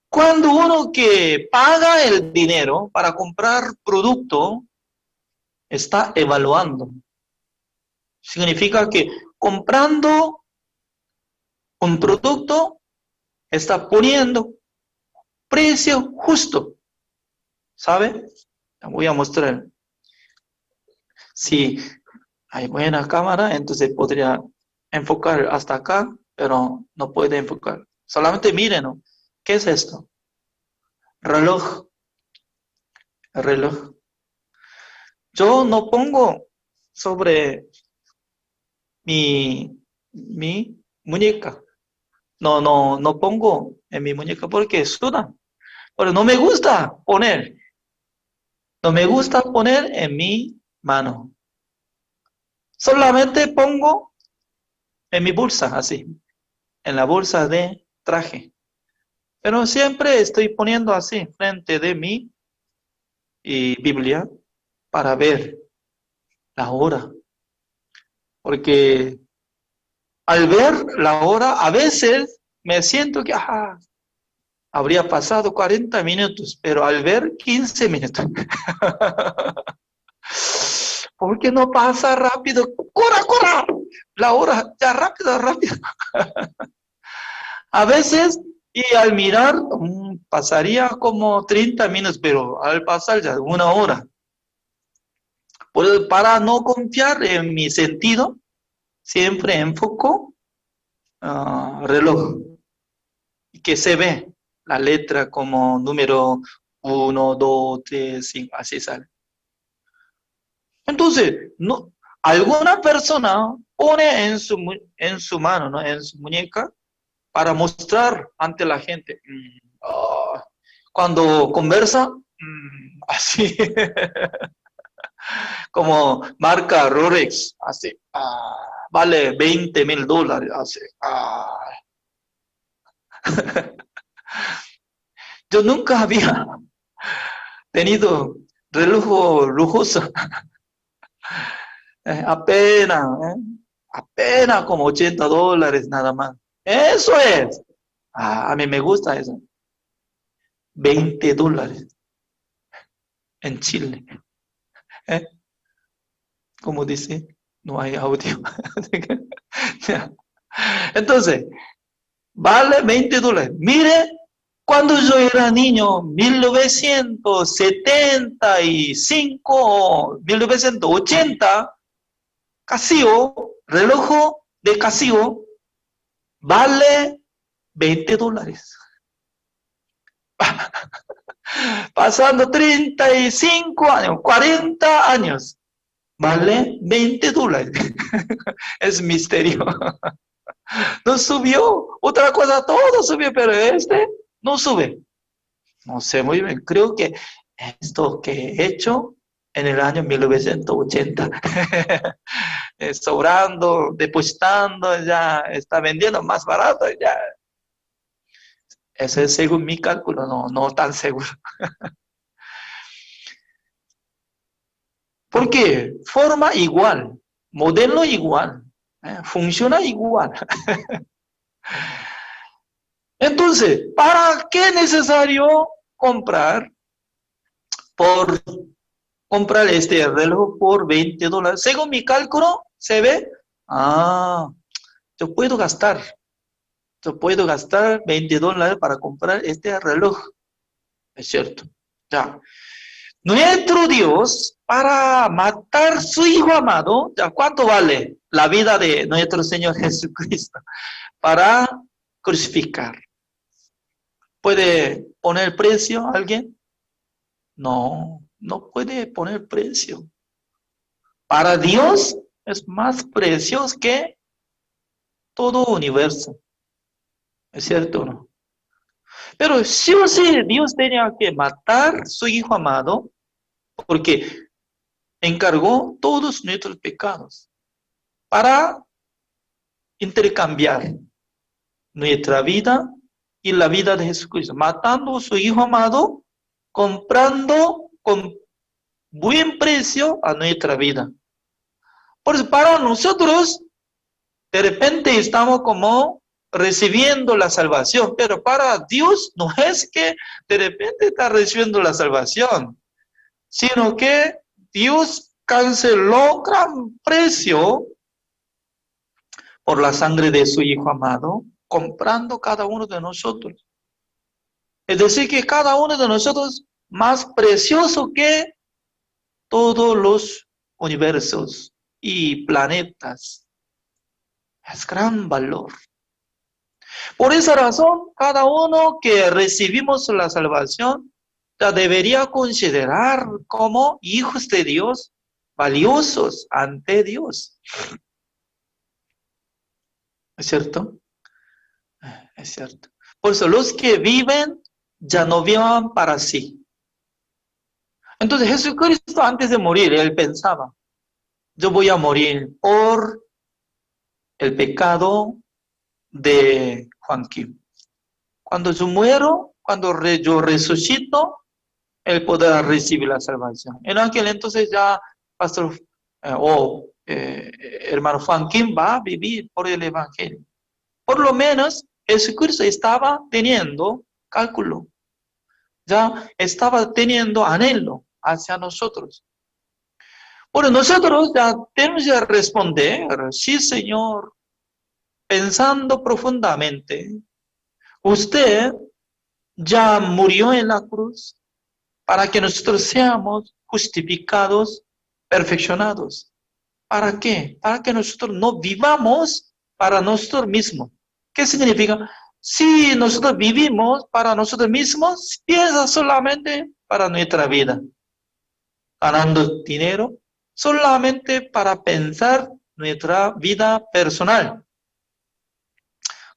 cuando uno que paga el dinero para comprar producto, está evaluando. Significa que comprando un producto, está poniendo precio justo. ¿Sabe? Voy a mostrar. Si hay buena cámara, entonces podría enfocar hasta acá, pero no puede enfocar. Solamente miren, ¿no? ¿Qué es esto? Reloj. Reloj. Yo no pongo sobre mi muñeca. No pongo en mi muñeca porque suda. Pero no me gusta poner. No me gusta poner en mi mano. Solamente pongo en mi bolsa, así. En la bolsa de traje. Pero siempre estoy poniendo así, frente de mi Biblia, para ver la hora. Porque al ver la hora, a veces me siento que habría pasado 40 minutos, pero al ver 15 minutos. ¿Por qué no pasa rápido? ¡Corra, corra! La hora, ya rápido, rápido. A veces, y al mirar, pasaría como 30 minutos, pero al pasar ya 1 hora. Para no confiar en mi sentido, siempre enfoco reloj. Que se ve la letra como número 1, 2, 3, 5, así sale. Entonces, no, alguna persona pone en su mano, ¿no? En su muñeca, para mostrar ante la gente. Cuando conversa, así, como marca Rolex, así, vale $20,000, así. Yo nunca había tenido reloj lujoso. Apenas como $80 nada más. Eso es. A mí me gusta eso. $20 en Chile. Como dice, no hay audio. Entonces, vale $20. Mire, cuando yo era niño, 1975, 1980, Casio, reloj de Casio, vale $20. Pasando 35 años, 40 años, vale $20. Es misterio. No subió. Otra cosa, todo subió, pero este no sube. No sé muy bien. Creo que esto que he hecho en el año 1980, sobrando, depositando, ya está vendiendo más barato, ya. Ese es según mi cálculo, no tan seguro. ¿Por qué? Forma igual. modelo igual, funciona igual. Entonces, ¿para qué es necesario comprar este reloj por $20? Según mi cálculo, se ve, yo puedo gastar $20 para comprar este reloj. Es cierto. Ya. Nuestro Dios, para matar a su Hijo amado, ¿ya cuánto vale la vida de nuestro Señor Jesucristo? Para crucificar. ¿Puede poner precio a alguien? No, no puede poner precio. Para Dios es más precioso que todo universo. ¿Es cierto o no? Pero sí o sí Dios tenía que matar a su Hijo amado porque encargó todos nuestros pecados para intercambiar nuestra vida y la vida de Jesucristo, matando a su Hijo amado, comprando con buen precio a nuestra vida. Por eso para nosotros, de repente estamos como recibiendo la salvación, pero para Dios no es que de repente está recibiendo la salvación, sino que Dios canceló gran precio por la sangre de su Hijo amado, comprando cada uno de nosotros. Es decir, que cada uno de nosotros más precioso que todos los universos y planetas. Es gran valor. Por esa razón, cada uno que recibimos la salvación, la debería considerar como hijos de Dios, valiosos ante Dios. ¿Es cierto? Es cierto. Por eso los que viven ya no vivan para sí. Entonces Jesucristo antes de morir, él pensaba, yo voy a morir por el pecado de Joaquín. Cuando yo muero, cuando yo resucito, él podrá recibir la salvación. En aquel entonces ya pastor hermano Joaquín va a vivir por el evangelio. Por lo menos Jesucristo estaba teniendo cálculo, ya estaba teniendo anhelo hacia nosotros. Bueno, nosotros ya tenemos que responder, sí Señor, pensando profundamente, usted ya murió en la cruz para que nosotros seamos justificados, perfeccionados. ¿Para qué? Para que nosotros no vivamos para nosotros mismos. ¿Qué significa? Si nosotros vivimos para nosotros mismos, piensa solamente para nuestra vida, ganando dinero, solamente para pensar nuestra vida personal.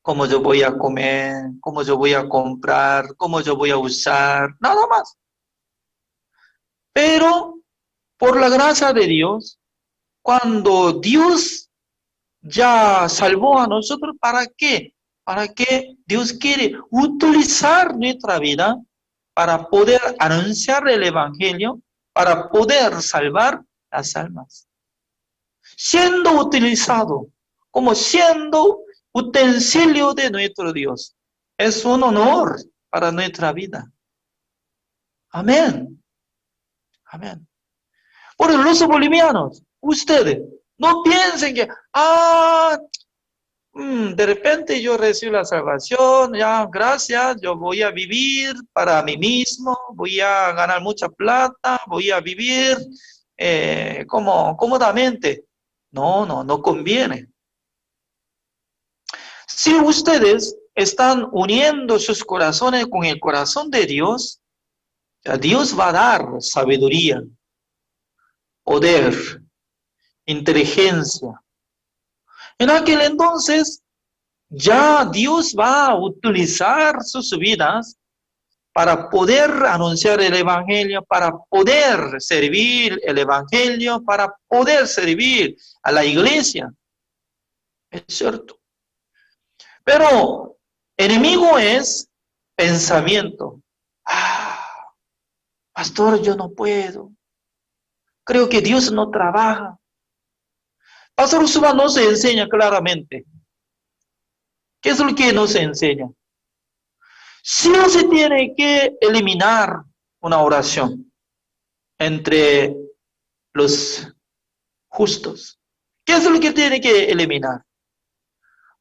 Cómo yo voy a comer, cómo yo voy a comprar, cómo yo voy a usar, nada más. Pero, por la gracia de Dios, cuando Dios ya salvó a nosotros, ¿para qué? Para que Dios quiere utilizar nuestra vida para poder anunciar el Evangelio, para poder salvar las almas. Siendo utilizado como siendo utensilio de nuestro Dios. Es un honor para nuestra vida. Amén. Amén. Por eso los bolivianos, ustedes, no piensen que, de repente yo recibo la salvación, ya, gracias, yo voy a vivir para mí mismo, voy a ganar mucha plata, voy a vivir como cómodamente. No conviene. Si ustedes están uniendo sus corazones con el corazón de Dios, Dios va a dar sabiduría, poder, inteligencia. En aquel entonces, ya Dios va a utilizar sus vidas para poder anunciar el Evangelio, para poder servir el Evangelio, para poder servir a la iglesia. Es cierto. Pero enemigo es pensamiento. Pastor, yo no puedo. Creo que Dios no trabaja. Pastor Usuba nos enseña claramente. ¿Qué es lo que nos enseña? Sí o sí tiene que eliminar una oración entre los justos. ¿Qué es lo que tiene que eliminar?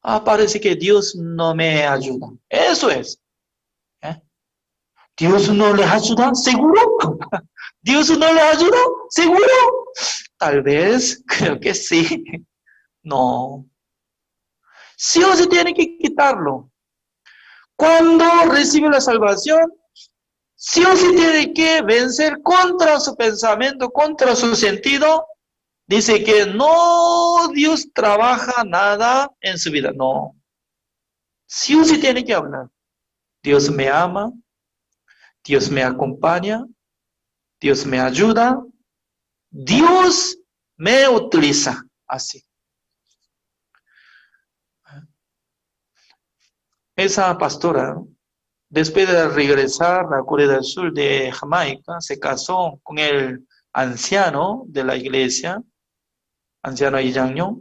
Parece que Dios no me ayuda. Eso es. ¿Dios no le ayuda? ¿Seguro? ¿Dios no le ayuda? ¿Seguro? Tal vez, creo que sí. No. Sí o sí tiene que quitarlo. Cuando recibe la salvación, sí o sí tiene que vencer contra su pensamiento, contra su sentido. Dice que no, Dios trabaja nada en su vida. No. Sí o sí tiene que hablar. Dios me ama, Dios me acompaña, Dios me ayuda, Dios me utiliza. Así. Esa pastora, después de regresar a Corea del Sur de Jamaica, se casó con el anciano de la iglesia, anciano Iyangyo,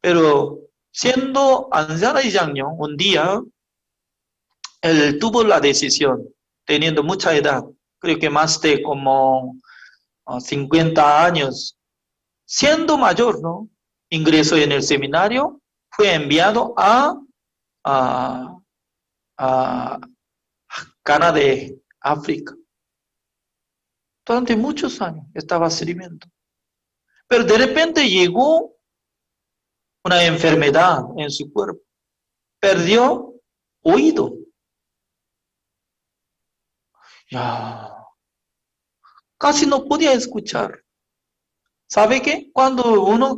pero siendo anciano Iyangyo, un día él tuvo la decisión, teniendo mucha edad, creo que más de como 50 años, siendo mayor, ¿no? Ingresó en el seminario, fue enviado a Cana de África. Durante muchos años estaba sirviendo. Pero de repente llegó una enfermedad en su cuerpo. Perdió oído. Ya. Casi no podía escuchar. ¿Sabe qué? Cuando uno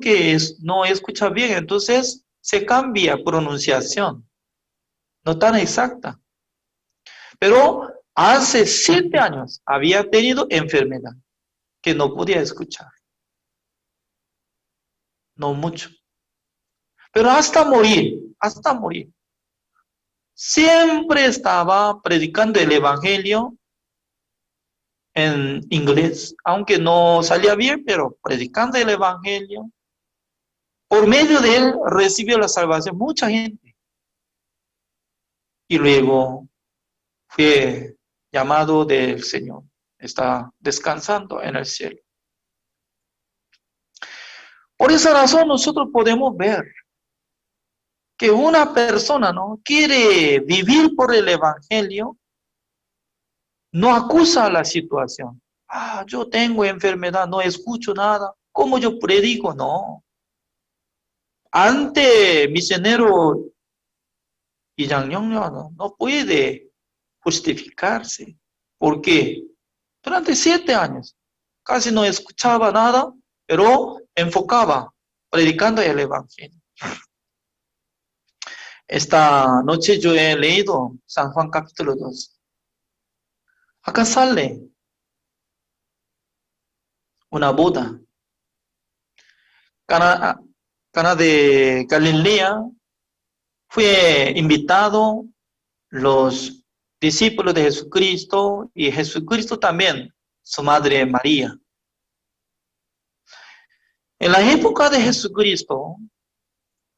no escucha bien, entonces se cambia pronunciación. No tan exacta. Pero hace 7 años había tenido enfermedad que no podía escuchar. No mucho. Pero hasta morir, siempre estaba predicando el evangelio en inglés, aunque no salía bien, pero predicando el evangelio. Por medio de él recibió la salvación mucha gente. Y luego fue llamado del Señor. Está descansando en el cielo. Por esa razón nosotros podemos ver que una persona no quiere vivir por el evangelio, no acusa a la situación. Yo tengo enfermedad, no escucho nada. ¿Cómo yo predico? No. Ante misionero Iyangyo no puede justificarse. ¿Por qué? Durante 7 años casi no escuchaba nada, pero enfocaba predicando el evangelio. Esta noche yo he leído San Juan capítulo 2. Acá sale una boda. Cana de Galilea fue invitado los discípulos de Jesucristo y Jesucristo también, su madre María. En la época de Jesucristo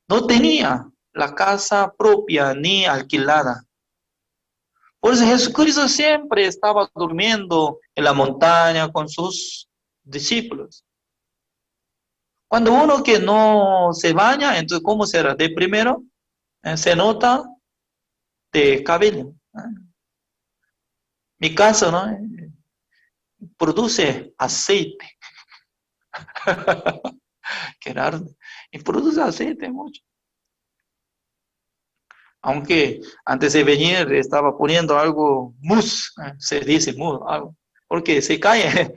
no tenía la casa propia ni alquilada. Por eso Jesucristo siempre estaba durmiendo en la montaña con sus discípulos. Cuando uno que no se baña, entonces ¿cómo será? De primero se nota de cabello. Mi caso, ¿no? Produce aceite. Qué raro. Y produce aceite mucho. Aunque antes de venir estaba poniendo algo mousse, se dice mousse, algo, porque se cae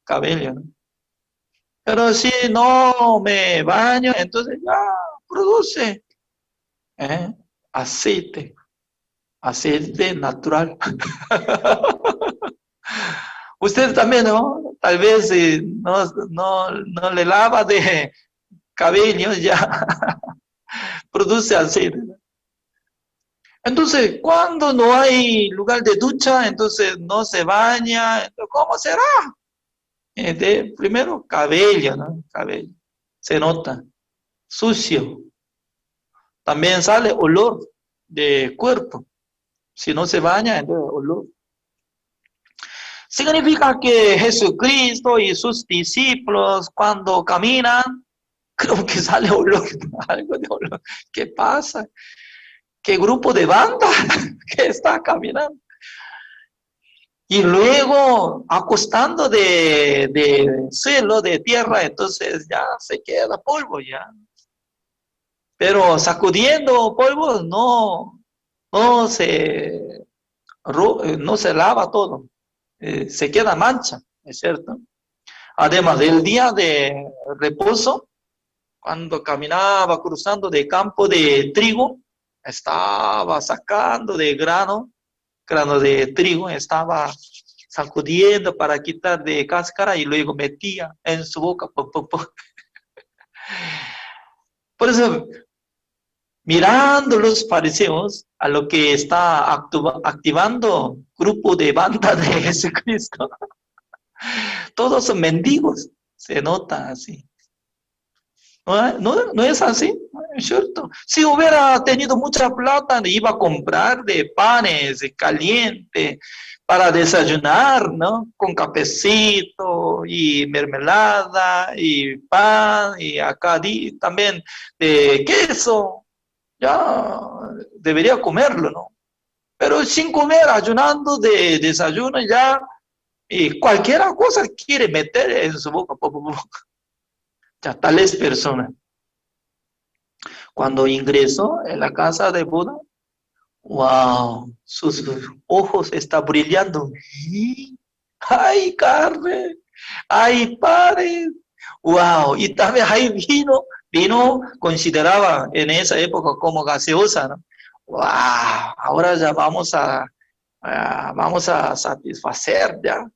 cabello, ¿no? Pero si no me baño, entonces ya produce aceite natural. Usted también, ¿no? Tal vez no le lava de cabello, ya produce aceite. Entonces, cuando no hay lugar de ducha, entonces no se baña, entonces, ¿cómo será? Primero, cabello, ¿no? Cabello, se nota. sucio. También sale olor de cuerpo. Si no se baña, entonces olor. Significa que Jesucristo y sus discípulos cuando caminan, creo que sale olor, algo de olor. ¿Qué pasa? ¿Qué grupo de banda que está caminando? Y luego acostando de suelo, de tierra, entonces ya se queda polvo ya. Pero sacudiendo polvo no se lava todo. Se queda mancha, ¿es cierto? Además del día de reposo, cuando caminaba cruzando de campo de trigo, estaba sacando de grano de trigo, estaba sacudiendo para quitar de cáscara y luego metía en su boca. Por eso, mirando los fariseos a lo que está activando grupo de banda de Jesucristo, todos son mendigos, se nota así. ¿No es así? ¿Es cierto? Si hubiera tenido mucha plata, iba a comprar de panes calientes para desayunar, ¿no? Con cafecito y mermelada y pan y acá también de queso. Ya debería comerlo, ¿no? Pero sin comer, ayunando de desayuno ya, y cualquier cosa quiere meter en su boca. Ya tales personas. Cuando ingresó en la casa de Buda, wow, sus ojos están brillando. ¡Ay, carne! ¡Ay, panes! ¡Wow! Y también hay vino consideraba en esa época como gaseosa, ¿no? ¡Wow! Ahora ya vamos a satisfacer ya.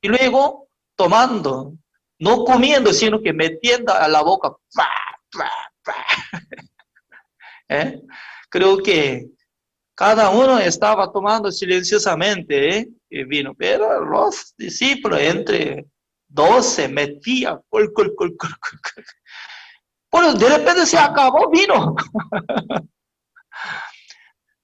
Y luego tomando, no comiendo, sino que metiendo a la boca. Creo que cada uno estaba tomando silenciosamente el vino, pero los discípulos entre 12 metían. Bueno, de repente se acabó vino.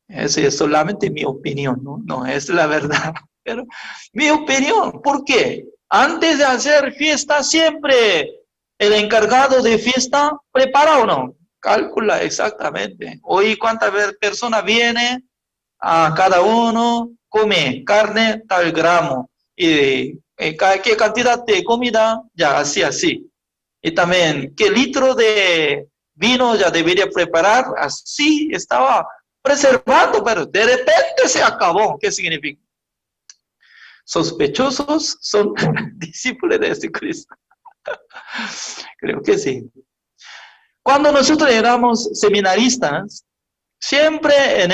Esa es solamente mi opinión, no es la verdad. Pero mi opinión, ¿por qué? Antes de hacer fiesta, siempre el encargado de fiesta prepara o no. Calcula exactamente. Hoy cuántas personas vienen, a cada uno come carne tal gramo. Y qué cantidad de comida, ya así. Y también qué litro de vino ya debería preparar. Así estaba preservando, pero de repente se acabó. ¿Qué significa? Sospechosos son discípulos de Jesucristo. Creo que sí. Cuando nosotros éramos seminaristas, siempre en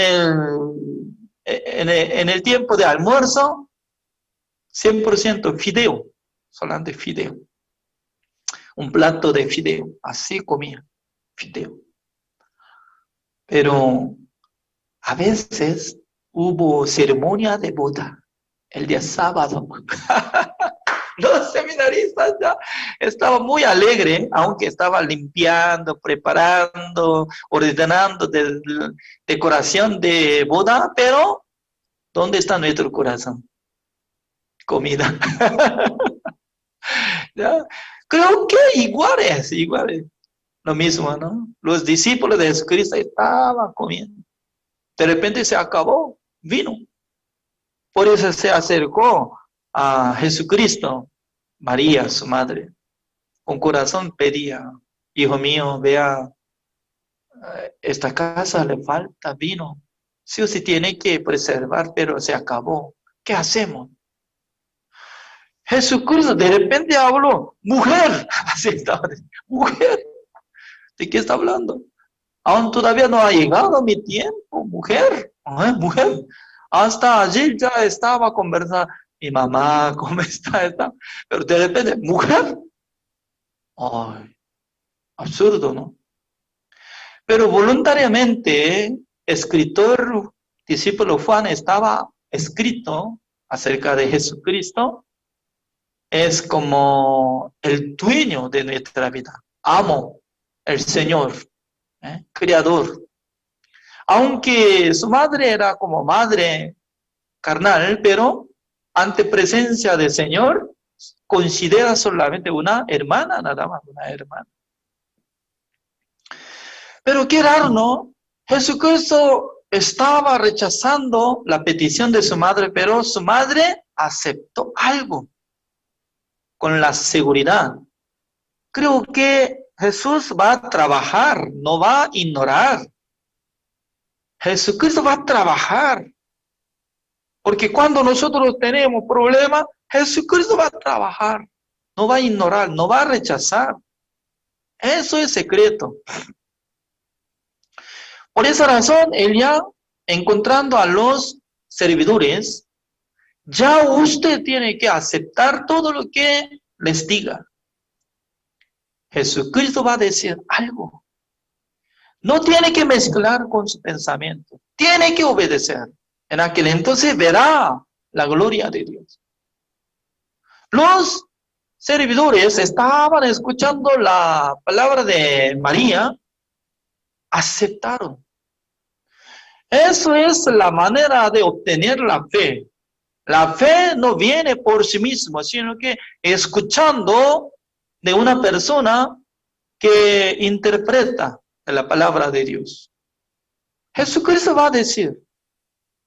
el tiempo de almuerzo, 100% fideo, solamente fideo. Un plato de fideo, así comía, fideo. Pero a veces hubo ceremonia de boda, el día sábado. Los seminaristas ya estaban muy alegres, aunque estaban limpiando, preparando, ordenando decoración de boda, pero ¿dónde está nuestro corazón? Comida. ¿Ya? Creo que igual es lo mismo, ¿no? Los discípulos de Jesucristo estaban comiendo. De repente se acabó, vino. Por eso se acercó a Jesucristo, María, su madre, con corazón pedía, hijo mío, vea, esta casa le falta vino, sí o sí tiene que preservar, pero se acabó, ¿qué hacemos? Jesucristo de repente habló, mujer, así estaba, mujer, ¿de qué está hablando? Aún todavía no ha llegado mi tiempo, mujer, mujer, hasta allí ya estaba conversando. Mi mamá, ¿cómo está? Pero de repente, mujer. Ay, absurdo, ¿no? Pero voluntariamente, escritor, discípulo Juan, estaba escrito acerca de Jesucristo. Es como el dueño de nuestra vida, amo, el Señor, Creador. Aunque su madre era como madre carnal, pero ante presencia del Señor, considera solamente una hermana, nada más, una hermana. Pero qué raro, ¿no? Jesucristo estaba rechazando la petición de su madre, pero su madre aceptó algo con la seguridad. Creo que Jesús va a trabajar, no va a ignorar. Jesucristo va a trabajar. Porque cuando nosotros tenemos problemas, Jesucristo va a trabajar. No va a ignorar, no va a rechazar. Eso es secreto. Por esa razón, él ya, encontrando a los servidores, ya usted tiene que aceptar todo lo que les diga. Jesucristo va a decir algo. No tiene que mezclar con su pensamiento. Tiene que obedecer. En aquel entonces verá la gloria de Dios. Los servidores estaban escuchando la palabra de María, aceptaron. Eso es la manera de obtener la fe. La fe no viene por sí misma, sino que escuchando de una persona que interpreta la palabra de Dios. Jesucristo va a decir,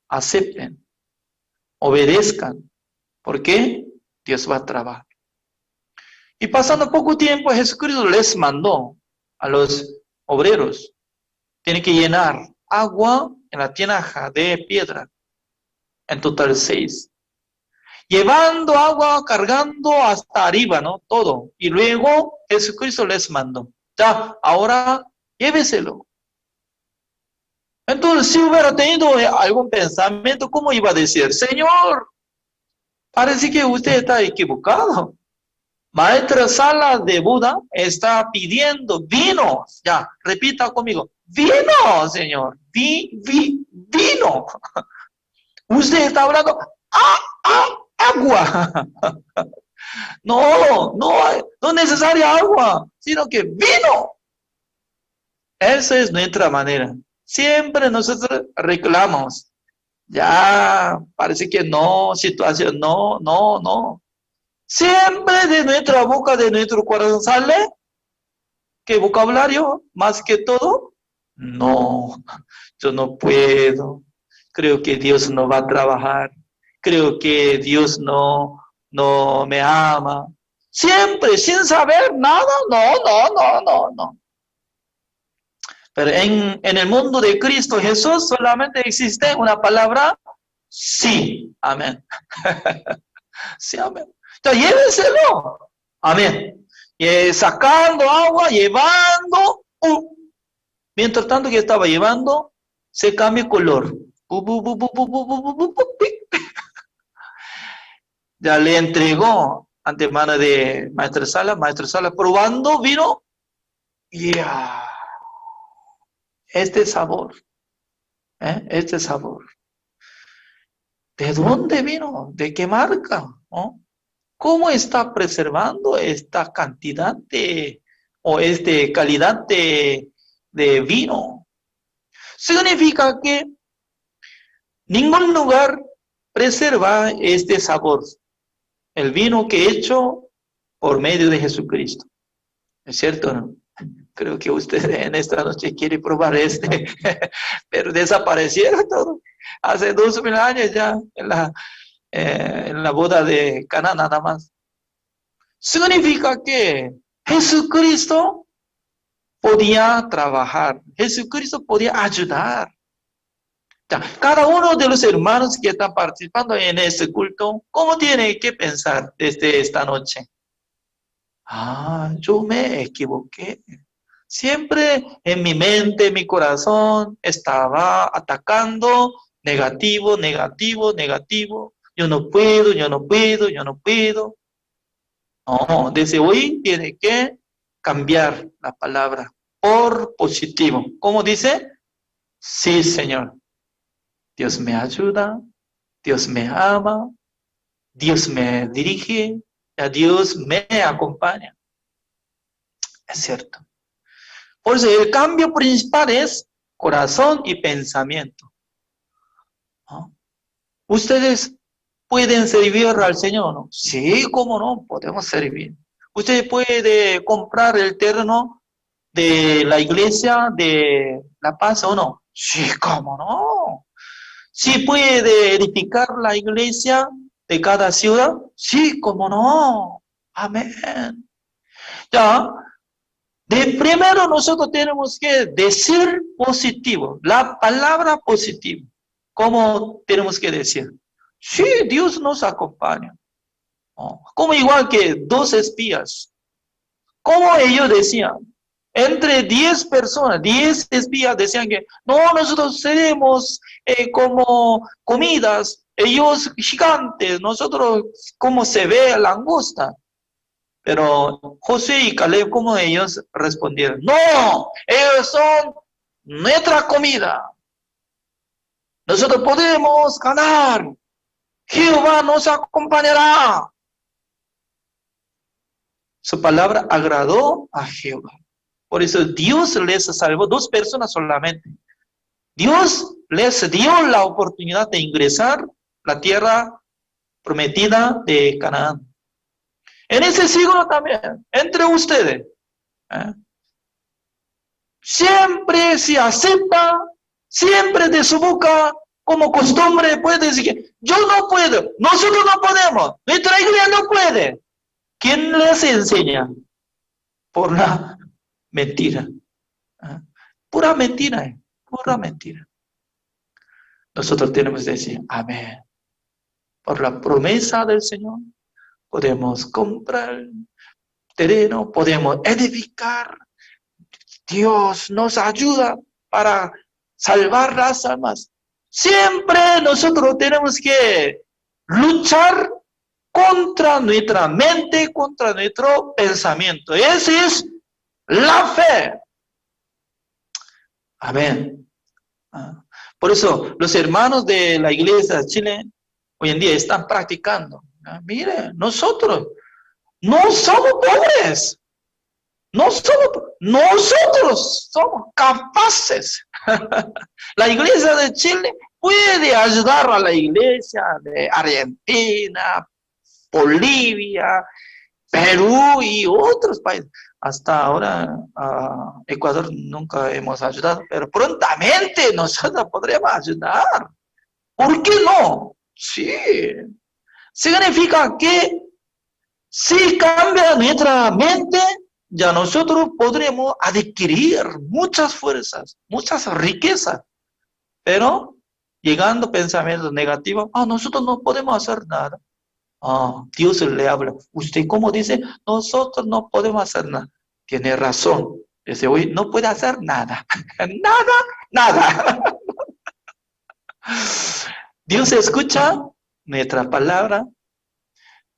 acepten, obedezcan, porque Dios va a trabajar. Y pasando poco tiempo, Jesucristo les mandó a los obreros, tienen que llenar agua en la tinaja de piedra, en total 6. Llevando agua, cargando hasta arriba, ¿no? Todo. Y luego Jesucristo les mandó. Ya, ahora lléveselo. Entonces, si hubiera tenido algún pensamiento, ¿cómo iba a decir? Señor, parece que usted está equivocado. Maestra Sala de Buda está pidiendo vino. Ya, repita conmigo. Vino, Señor. Vino. Usted está hablando agua. No es necesaria agua, sino que vino. Esa es nuestra manera. Siempre nosotros reclamamos. Ya, parece que no, situación, no. Siempre de nuestra boca, de nuestro corazón sale, ¿qué vocabulario? Más que todo, no, yo no puedo. Creo que Dios no va a trabajar. Creo que Dios no me ama. Siempre, sin saber nada, no. Pero en el mundo de Cristo Jesús solamente existe una palabra, sí, amén. Sí, amén. Entonces, llévenselo, amén. Y sacando agua, llevando, mientras tanto que estaba llevando, se cambia color. Ya le entregó ante mano de Maestra Sala probando vino, ya. Este sabor, este sabor. ¿De dónde vino? ¿De qué marca? ¿No? ¿Cómo está preservando esta cantidad calidad de vino? Significa que ningún lugar preserva este sabor. El vino que he hecho por medio de Jesucristo. ¿Es cierto, no? Creo que usted en esta noche quiere probar pero desaparecieron todo. Hace 2000 años ya en la boda de Caná nada más. Significa que Jesucristo podía trabajar, Jesucristo podía ayudar. Ya, cada uno de los hermanos que están participando en este culto, ¿cómo tiene que pensar desde esta noche? Yo me equivoqué. Siempre en mi mente, en mi corazón, estaba atacando negativo. Yo no puedo. No, desde hoy tiene que cambiar la palabra por positivo. ¿Cómo dice? Sí, Señor. Dios me ayuda, Dios me ama, Dios me dirige, Dios me acompaña. Es cierto. Por eso el cambio principal es corazón y pensamiento. ¿No? ¿Ustedes pueden servir al Señor, no? Sí, cómo no, podemos servir. ¿Usted puede comprar el terreno de la iglesia de La Paz o no? Sí, cómo no. ¿Sí puede edificar la iglesia de cada ciudad? Sí, cómo no. Amén. Ya, de primero nosotros tenemos que decir positivo, la palabra positivo. ¿Cómo tenemos que decir? Sí, Dios nos acompaña. ¿No? Como igual que 2 espías. Como ellos decían, entre 10 personas, 10 espías decían que no, nosotros seremos como comidas, ellos gigantes, nosotros como se ve langosta. Pero José y Caleb, como ellos respondieron, no, ellos son nuestra comida. Nosotros podemos ganar. Jehová nos acompañará. Su palabra agradó a Jehová. Por eso Dios les salvó 2 personas solamente. Dios les dio la oportunidad de ingresar a la tierra prometida de Canaán. En ese siglo también, entre ustedes, siempre se acepta, siempre de su boca, como costumbre, puede decir que yo no puedo, nosotros no podemos, nuestra iglesia no puede. ¿Quién les enseña? Por la mentira. Pura mentira, pura mentira. Nosotros tenemos que decir, amén. Por la promesa del Señor, podemos comprar terreno, podemos edificar. Dios nos ayuda para salvar las almas. Siempre nosotros tenemos que luchar contra nuestra mente, contra nuestro pensamiento. Esa es la fe. Amén. Por eso los hermanos de la iglesia de Chile hoy en día están practicando. Mire, nosotros no somos pobres. Nosotros somos capaces. La iglesia de Chile puede ayudar a la iglesia de Argentina, Bolivia, Perú y otros países. Hasta ahora a Ecuador nunca hemos ayudado, pero prontamente nosotros podremos ayudar. ¿Por qué no? Sí. Significa que si cambia nuestra mente, ya nosotros podremos adquirir muchas fuerzas, muchas riquezas. Pero llegando a pensamientos negativos, nosotros no podemos hacer nada. Dios le habla. Usted, ¿cómo dice? Nosotros no podemos hacer nada. Tiene razón. Dice, hoy no puede hacer nada. Nada. Dios escucha nuestra palabra.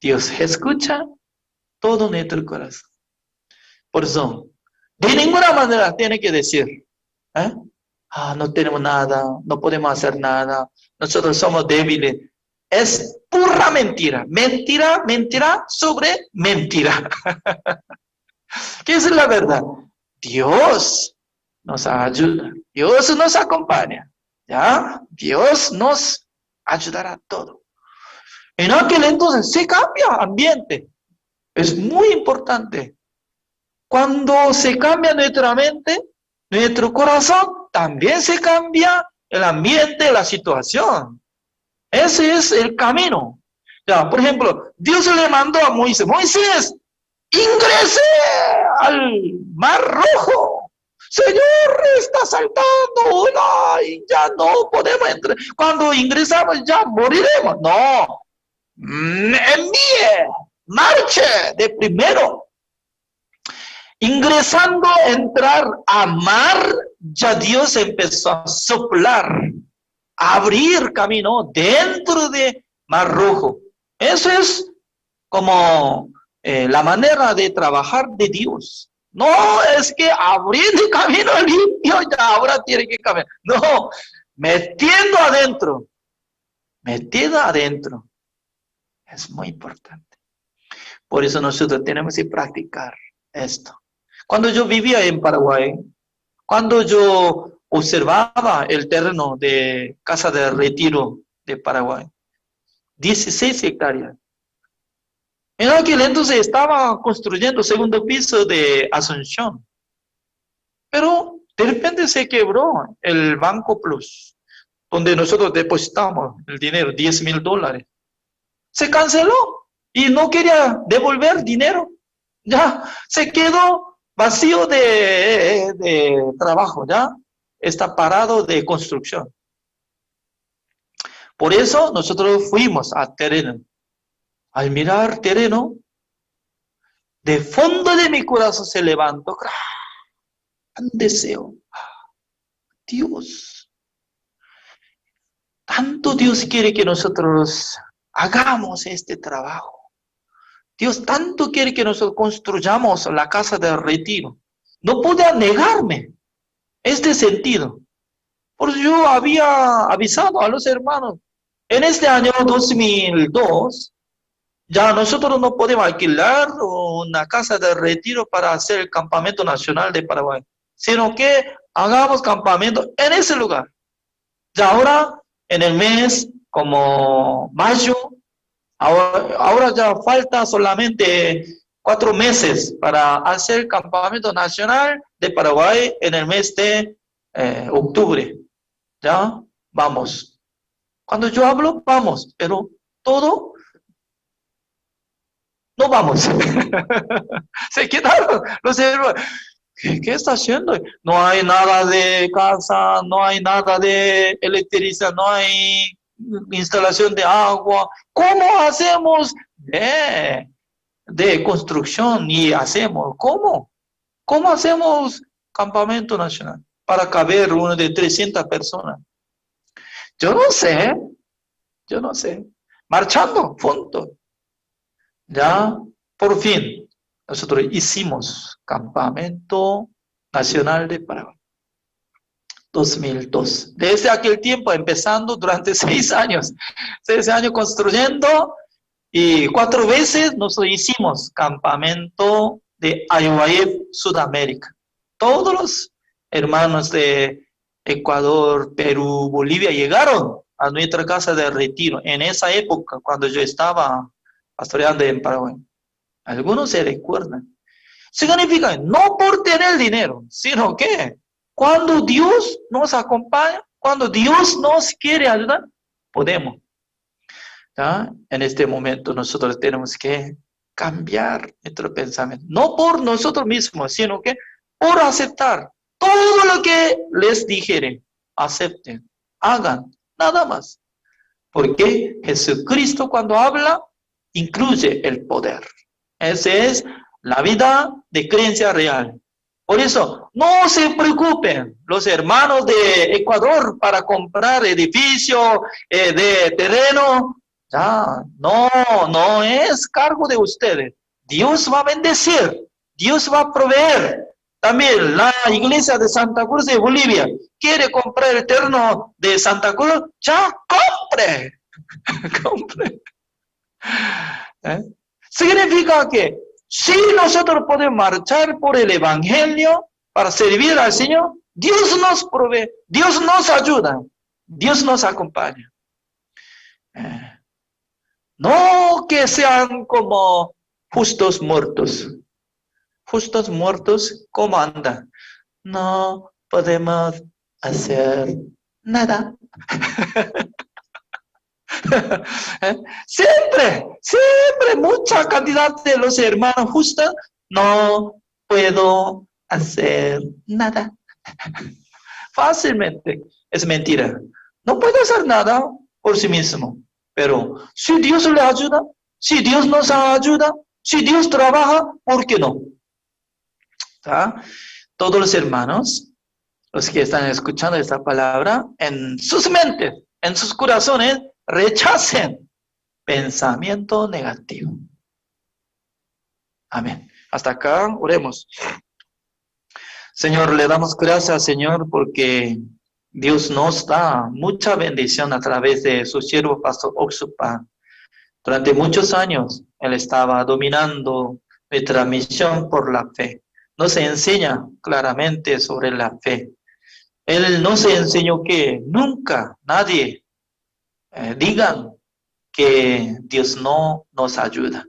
Dios escucha todo nuestro corazón. Por eso, de ninguna manera tiene que decir, no tenemos nada, no podemos hacer nada, nosotros somos débiles. Es pura mentira. Mentira sobre mentira. ¿Qué es la verdad? Dios nos ayuda. Dios nos acompaña. ¿Ya? Dios nos ayudará a todo. En aquel entonces se cambia ambiente. Es muy importante. Cuando se cambia nuestra mente, nuestro corazón, también se cambia el ambiente, la situación. Ese es el camino. Ya, por ejemplo, Dios le mandó a Moisés, Moisés, ingrese al Mar Rojo. Señor, está saltando, y ya no podemos entrar. Cuando ingresamos ya moriremos. No, envíe, marche de primero. Ingresando a entrar a mar, ya Dios empezó a soplar, a abrir camino dentro de Mar Rojo. Eso es como la manera de trabajar de Dios. No es que abriendo camino limpio, ya ahora tiene que caminar. No, metiendo adentro. Es muy importante. Por eso nosotros tenemos que practicar esto. Cuando yo vivía en Paraguay, cuando yo observaba el terreno de Casa de Retiro de Paraguay, 16 hectáreas. En aquel entonces estaba construyendo el segundo piso de Asunción, pero de repente se quebró el Banco Plus, donde nosotros depositamos el dinero, $10,000. Se canceló y no quería devolver dinero. Ya se quedó vacío de trabajo, ya está parado de construcción. Por eso nosotros fuimos a terreno. Al mirar terreno, de fondo de mi corazón se levantó gran deseo. Dios, tanto Dios quiere que nosotros hagamos este trabajo. Dios tanto quiere que nosotros construyamos la casa de retiro. No pude negarme este sentido. Por eso yo había avisado a los hermanos, en este año 2002, ya nosotros no podemos alquilar una casa de retiro para hacer el campamento nacional de Paraguay, sino que hagamos campamento en ese lugar. Ya ahora, en el mes como mayo, ahora ya falta solamente 4 meses para hacer el campamento nacional de Paraguay en el mes de octubre. Ya, vamos. Cuando yo hablo, vamos, pero todo, no vamos. Se quedaron los hermanos. ¿Qué está haciendo? No hay nada de casa, no hay nada de electricidad, no hay instalación de agua. ¿Cómo hacemos de construcción y hacemos? ¿Cómo? ¿Cómo hacemos campamento nacional para caber uno de 300 personas? Yo no sé. Marchando, juntos. Ya, por fin, nosotros hicimos campamento nacional de Paraguay. 2002. Desde aquel tiempo, empezando durante 6 años. 6 años construyendo y 4 veces nosotros hicimos campamento de Ayubayé, Sudamérica. Todos los hermanos de Ecuador, Perú, Bolivia llegaron a nuestra casa de retiro en esa época cuando yo estaba pastoreando en Paraguay. Algunos se recuerdan. Significa no por tener dinero, sino que cuando Dios nos acompaña, cuando Dios nos quiere ayudar, podemos. ¿Ya? En este momento nosotros tenemos que cambiar nuestro pensamiento. No por nosotros mismos, sino que por aceptar todo lo que les dijere. Acepten, hagan, nada más. Porque Jesucristo cuando habla, incluye el poder. Esa es la vida de creencia real. Por eso, no se preocupen los hermanos de Ecuador para comprar edificio de terreno. Ya, no es cargo de ustedes. Dios va a bendecir, Dios va a proveer. También la iglesia de Santa Cruz de Bolivia quiere comprar el terreno de Santa Cruz, ya compre. Compre. Significa que si nosotros podemos marchar por el Evangelio para servir al Señor, Dios nos provee, Dios nos ayuda, Dios nos acompaña. No que sean como justos muertos. Justos muertos, ¿cómo andan? No podemos hacer nada. Siempre mucha cantidad de los hermanos justos, no puedo hacer nada. Fácilmente, es mentira. No puede hacer nada por sí mismo, pero si Dios le ayuda, si Dios nos ayuda, si Dios trabaja, ¿por qué no? ¿Tá? Todos los hermanos, los que están escuchando esta palabra, en sus mentes, en sus corazones, rechacen pensamiento negativo. Amén. Hasta acá, oremos. Señor, le damos gracias, Señor, porque Dios nos da mucha bendición a través de su siervo Pastor Oxupa. Durante muchos años, él estaba dominando nuestra misión por la fe. nos enseña claramente sobre la fe. Él nos enseñó que nunca nadie digan que Dios no nos ayuda.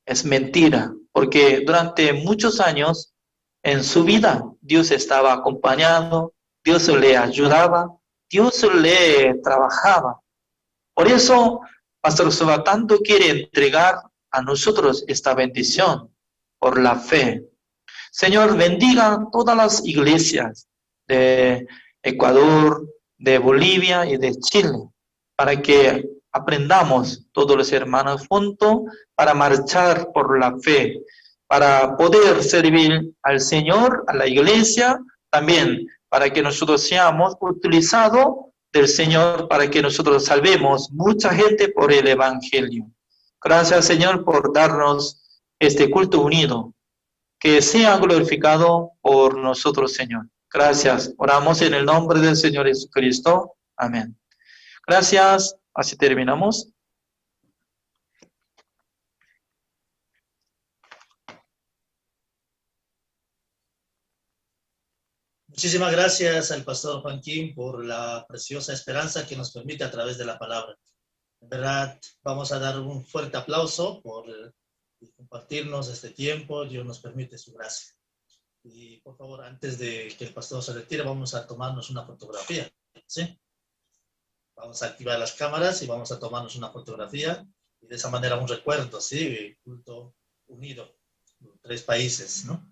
Es mentira, porque durante muchos años en su vida Dios estaba acompañando, Dios le ayudaba, Dios le trabajaba. Por eso, Pastor Soba tanto quiere entregar a nosotros esta bendición por la fe. Señor, bendiga todas las iglesias de Ecuador, de Bolivia y de Chile, para que aprendamos todos los hermanos juntos para marchar por la fe, para poder servir al Señor, a la iglesia, también para que nosotros seamos utilizados del Señor, para que nosotros salvemos mucha gente por el Evangelio. Gracias, Señor, por darnos este culto unido. Que sea glorificado por nosotros, Señor. Gracias. Oramos en el nombre del Señor Jesucristo. Amén. Gracias. Así terminamos. Muchísimas gracias al pastor Joaquín por la preciosa esperanza que nos permite a través de la palabra. En verdad, vamos a dar un fuerte aplauso por compartirnos este tiempo. Dios nos permite su gracia. Y por favor, antes de que el pastor se retire, vamos a tomarnos una fotografía. ¿Sí? Vamos a activar las cámaras y vamos a tomarnos una fotografía. Y de esa manera un recuerdo, ¿sí? Culto unido. 3 países, ¿no?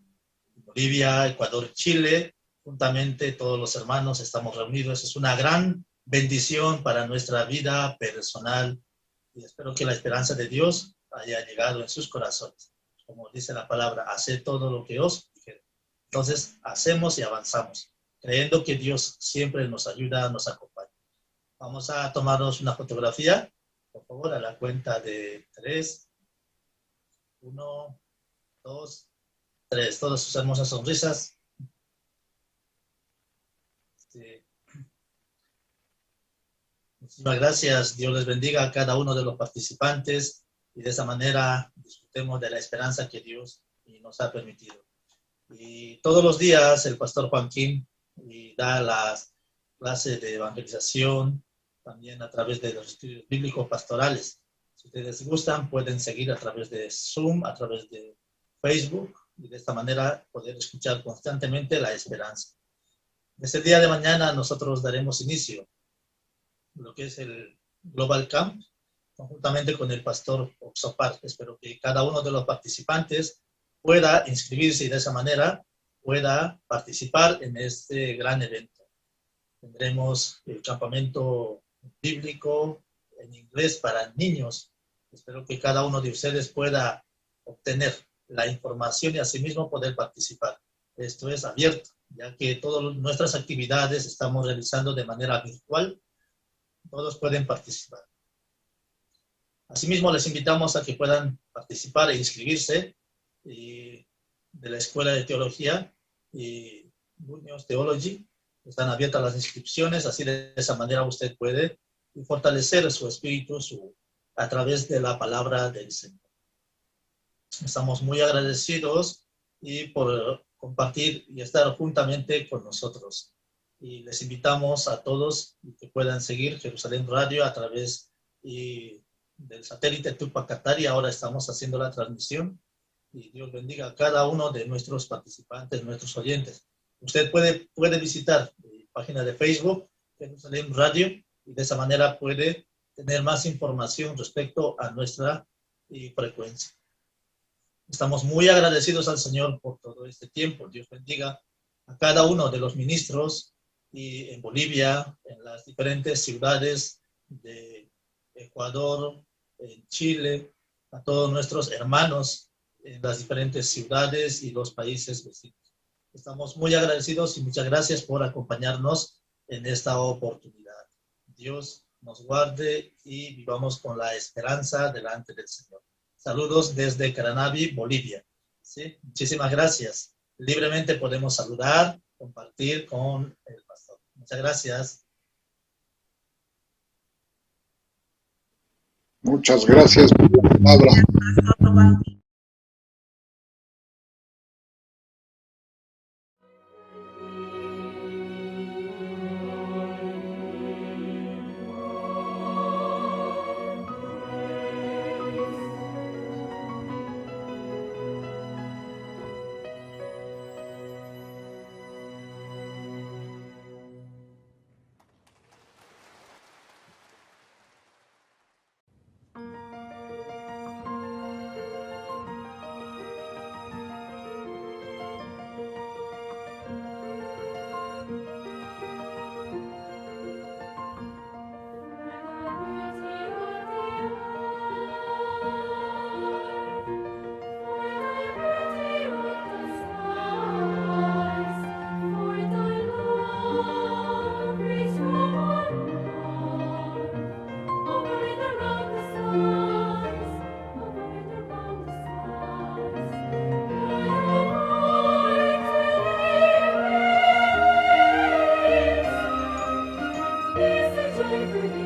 Bolivia, Ecuador, Chile. Juntamente todos los hermanos estamos reunidos. Es una gran bendición para nuestra vida personal. Y espero que la esperanza de Dios haya llegado en sus corazones. Como dice la palabra, haced todo lo que os dijere. Entonces, hacemos y avanzamos, creyendo que Dios siempre nos ayuda, nos acompaña. Vamos a tomarnos una fotografía, por favor, a la cuenta de 3. 1, 2, 3. Todas sus hermosas sonrisas. Sí. Muchísimas gracias. Dios les bendiga a cada uno de los participantes y de esa manera disfrutemos de la esperanza que Dios nos ha permitido. Y todos los días el pastor Joaquín da las clases de evangelización también a través de los estudios bíblicos pastorales. Si ustedes gustan, pueden seguir a través de Zoom, a través de Facebook y de esta manera poder escuchar constantemente la esperanza. Este día de mañana nosotros daremos inicio a lo que es el Global Camp, conjuntamente con el pastor Oxopar. Espero que cada uno de los participantes pueda inscribirse y de esa manera pueda participar en este gran evento. Tendremos el campamento bíblico en inglés para niños. Espero que cada uno de ustedes pueda obtener la información y asimismo poder participar. Esto es abierto, ya que todas nuestras actividades estamos realizando de manera virtual. Todos pueden participar. Asimismo, les invitamos a que puedan participar e inscribirse de la Escuela de Teología y Good News Theology. Están abiertas las inscripciones, así de esa manera usted puede fortalecer su espíritu a través de la palabra del Señor. Estamos muy agradecidos y por compartir y estar juntamente con nosotros. Y les invitamos a todos que puedan seguir Jerusalén Radio a través del satélite Tupac Katari. Ahora estamos haciendo la transmisión. Y Dios bendiga a cada uno de nuestros participantes, nuestros oyentes. Usted puede visitar la página de Facebook, Jerusalén Radio, y de esa manera puede tener más información respecto a nuestra frecuencia. Estamos muy agradecidos al Señor por todo este tiempo. Dios bendiga a cada uno de los ministros y en Bolivia, en las diferentes ciudades de Ecuador, en Chile, a todos nuestros hermanos en las diferentes ciudades y los países vecinos. Estamos muy agradecidos y muchas gracias por acompañarnos en esta oportunidad. Dios nos guarde y vivamos con la esperanza delante del Señor. Saludos desde Caranavi, Bolivia. ¿Sí? Muchísimas gracias. Libremente podemos saludar, compartir con el pastor. Muchas gracias. Muchas gracias por la palabra. Amen.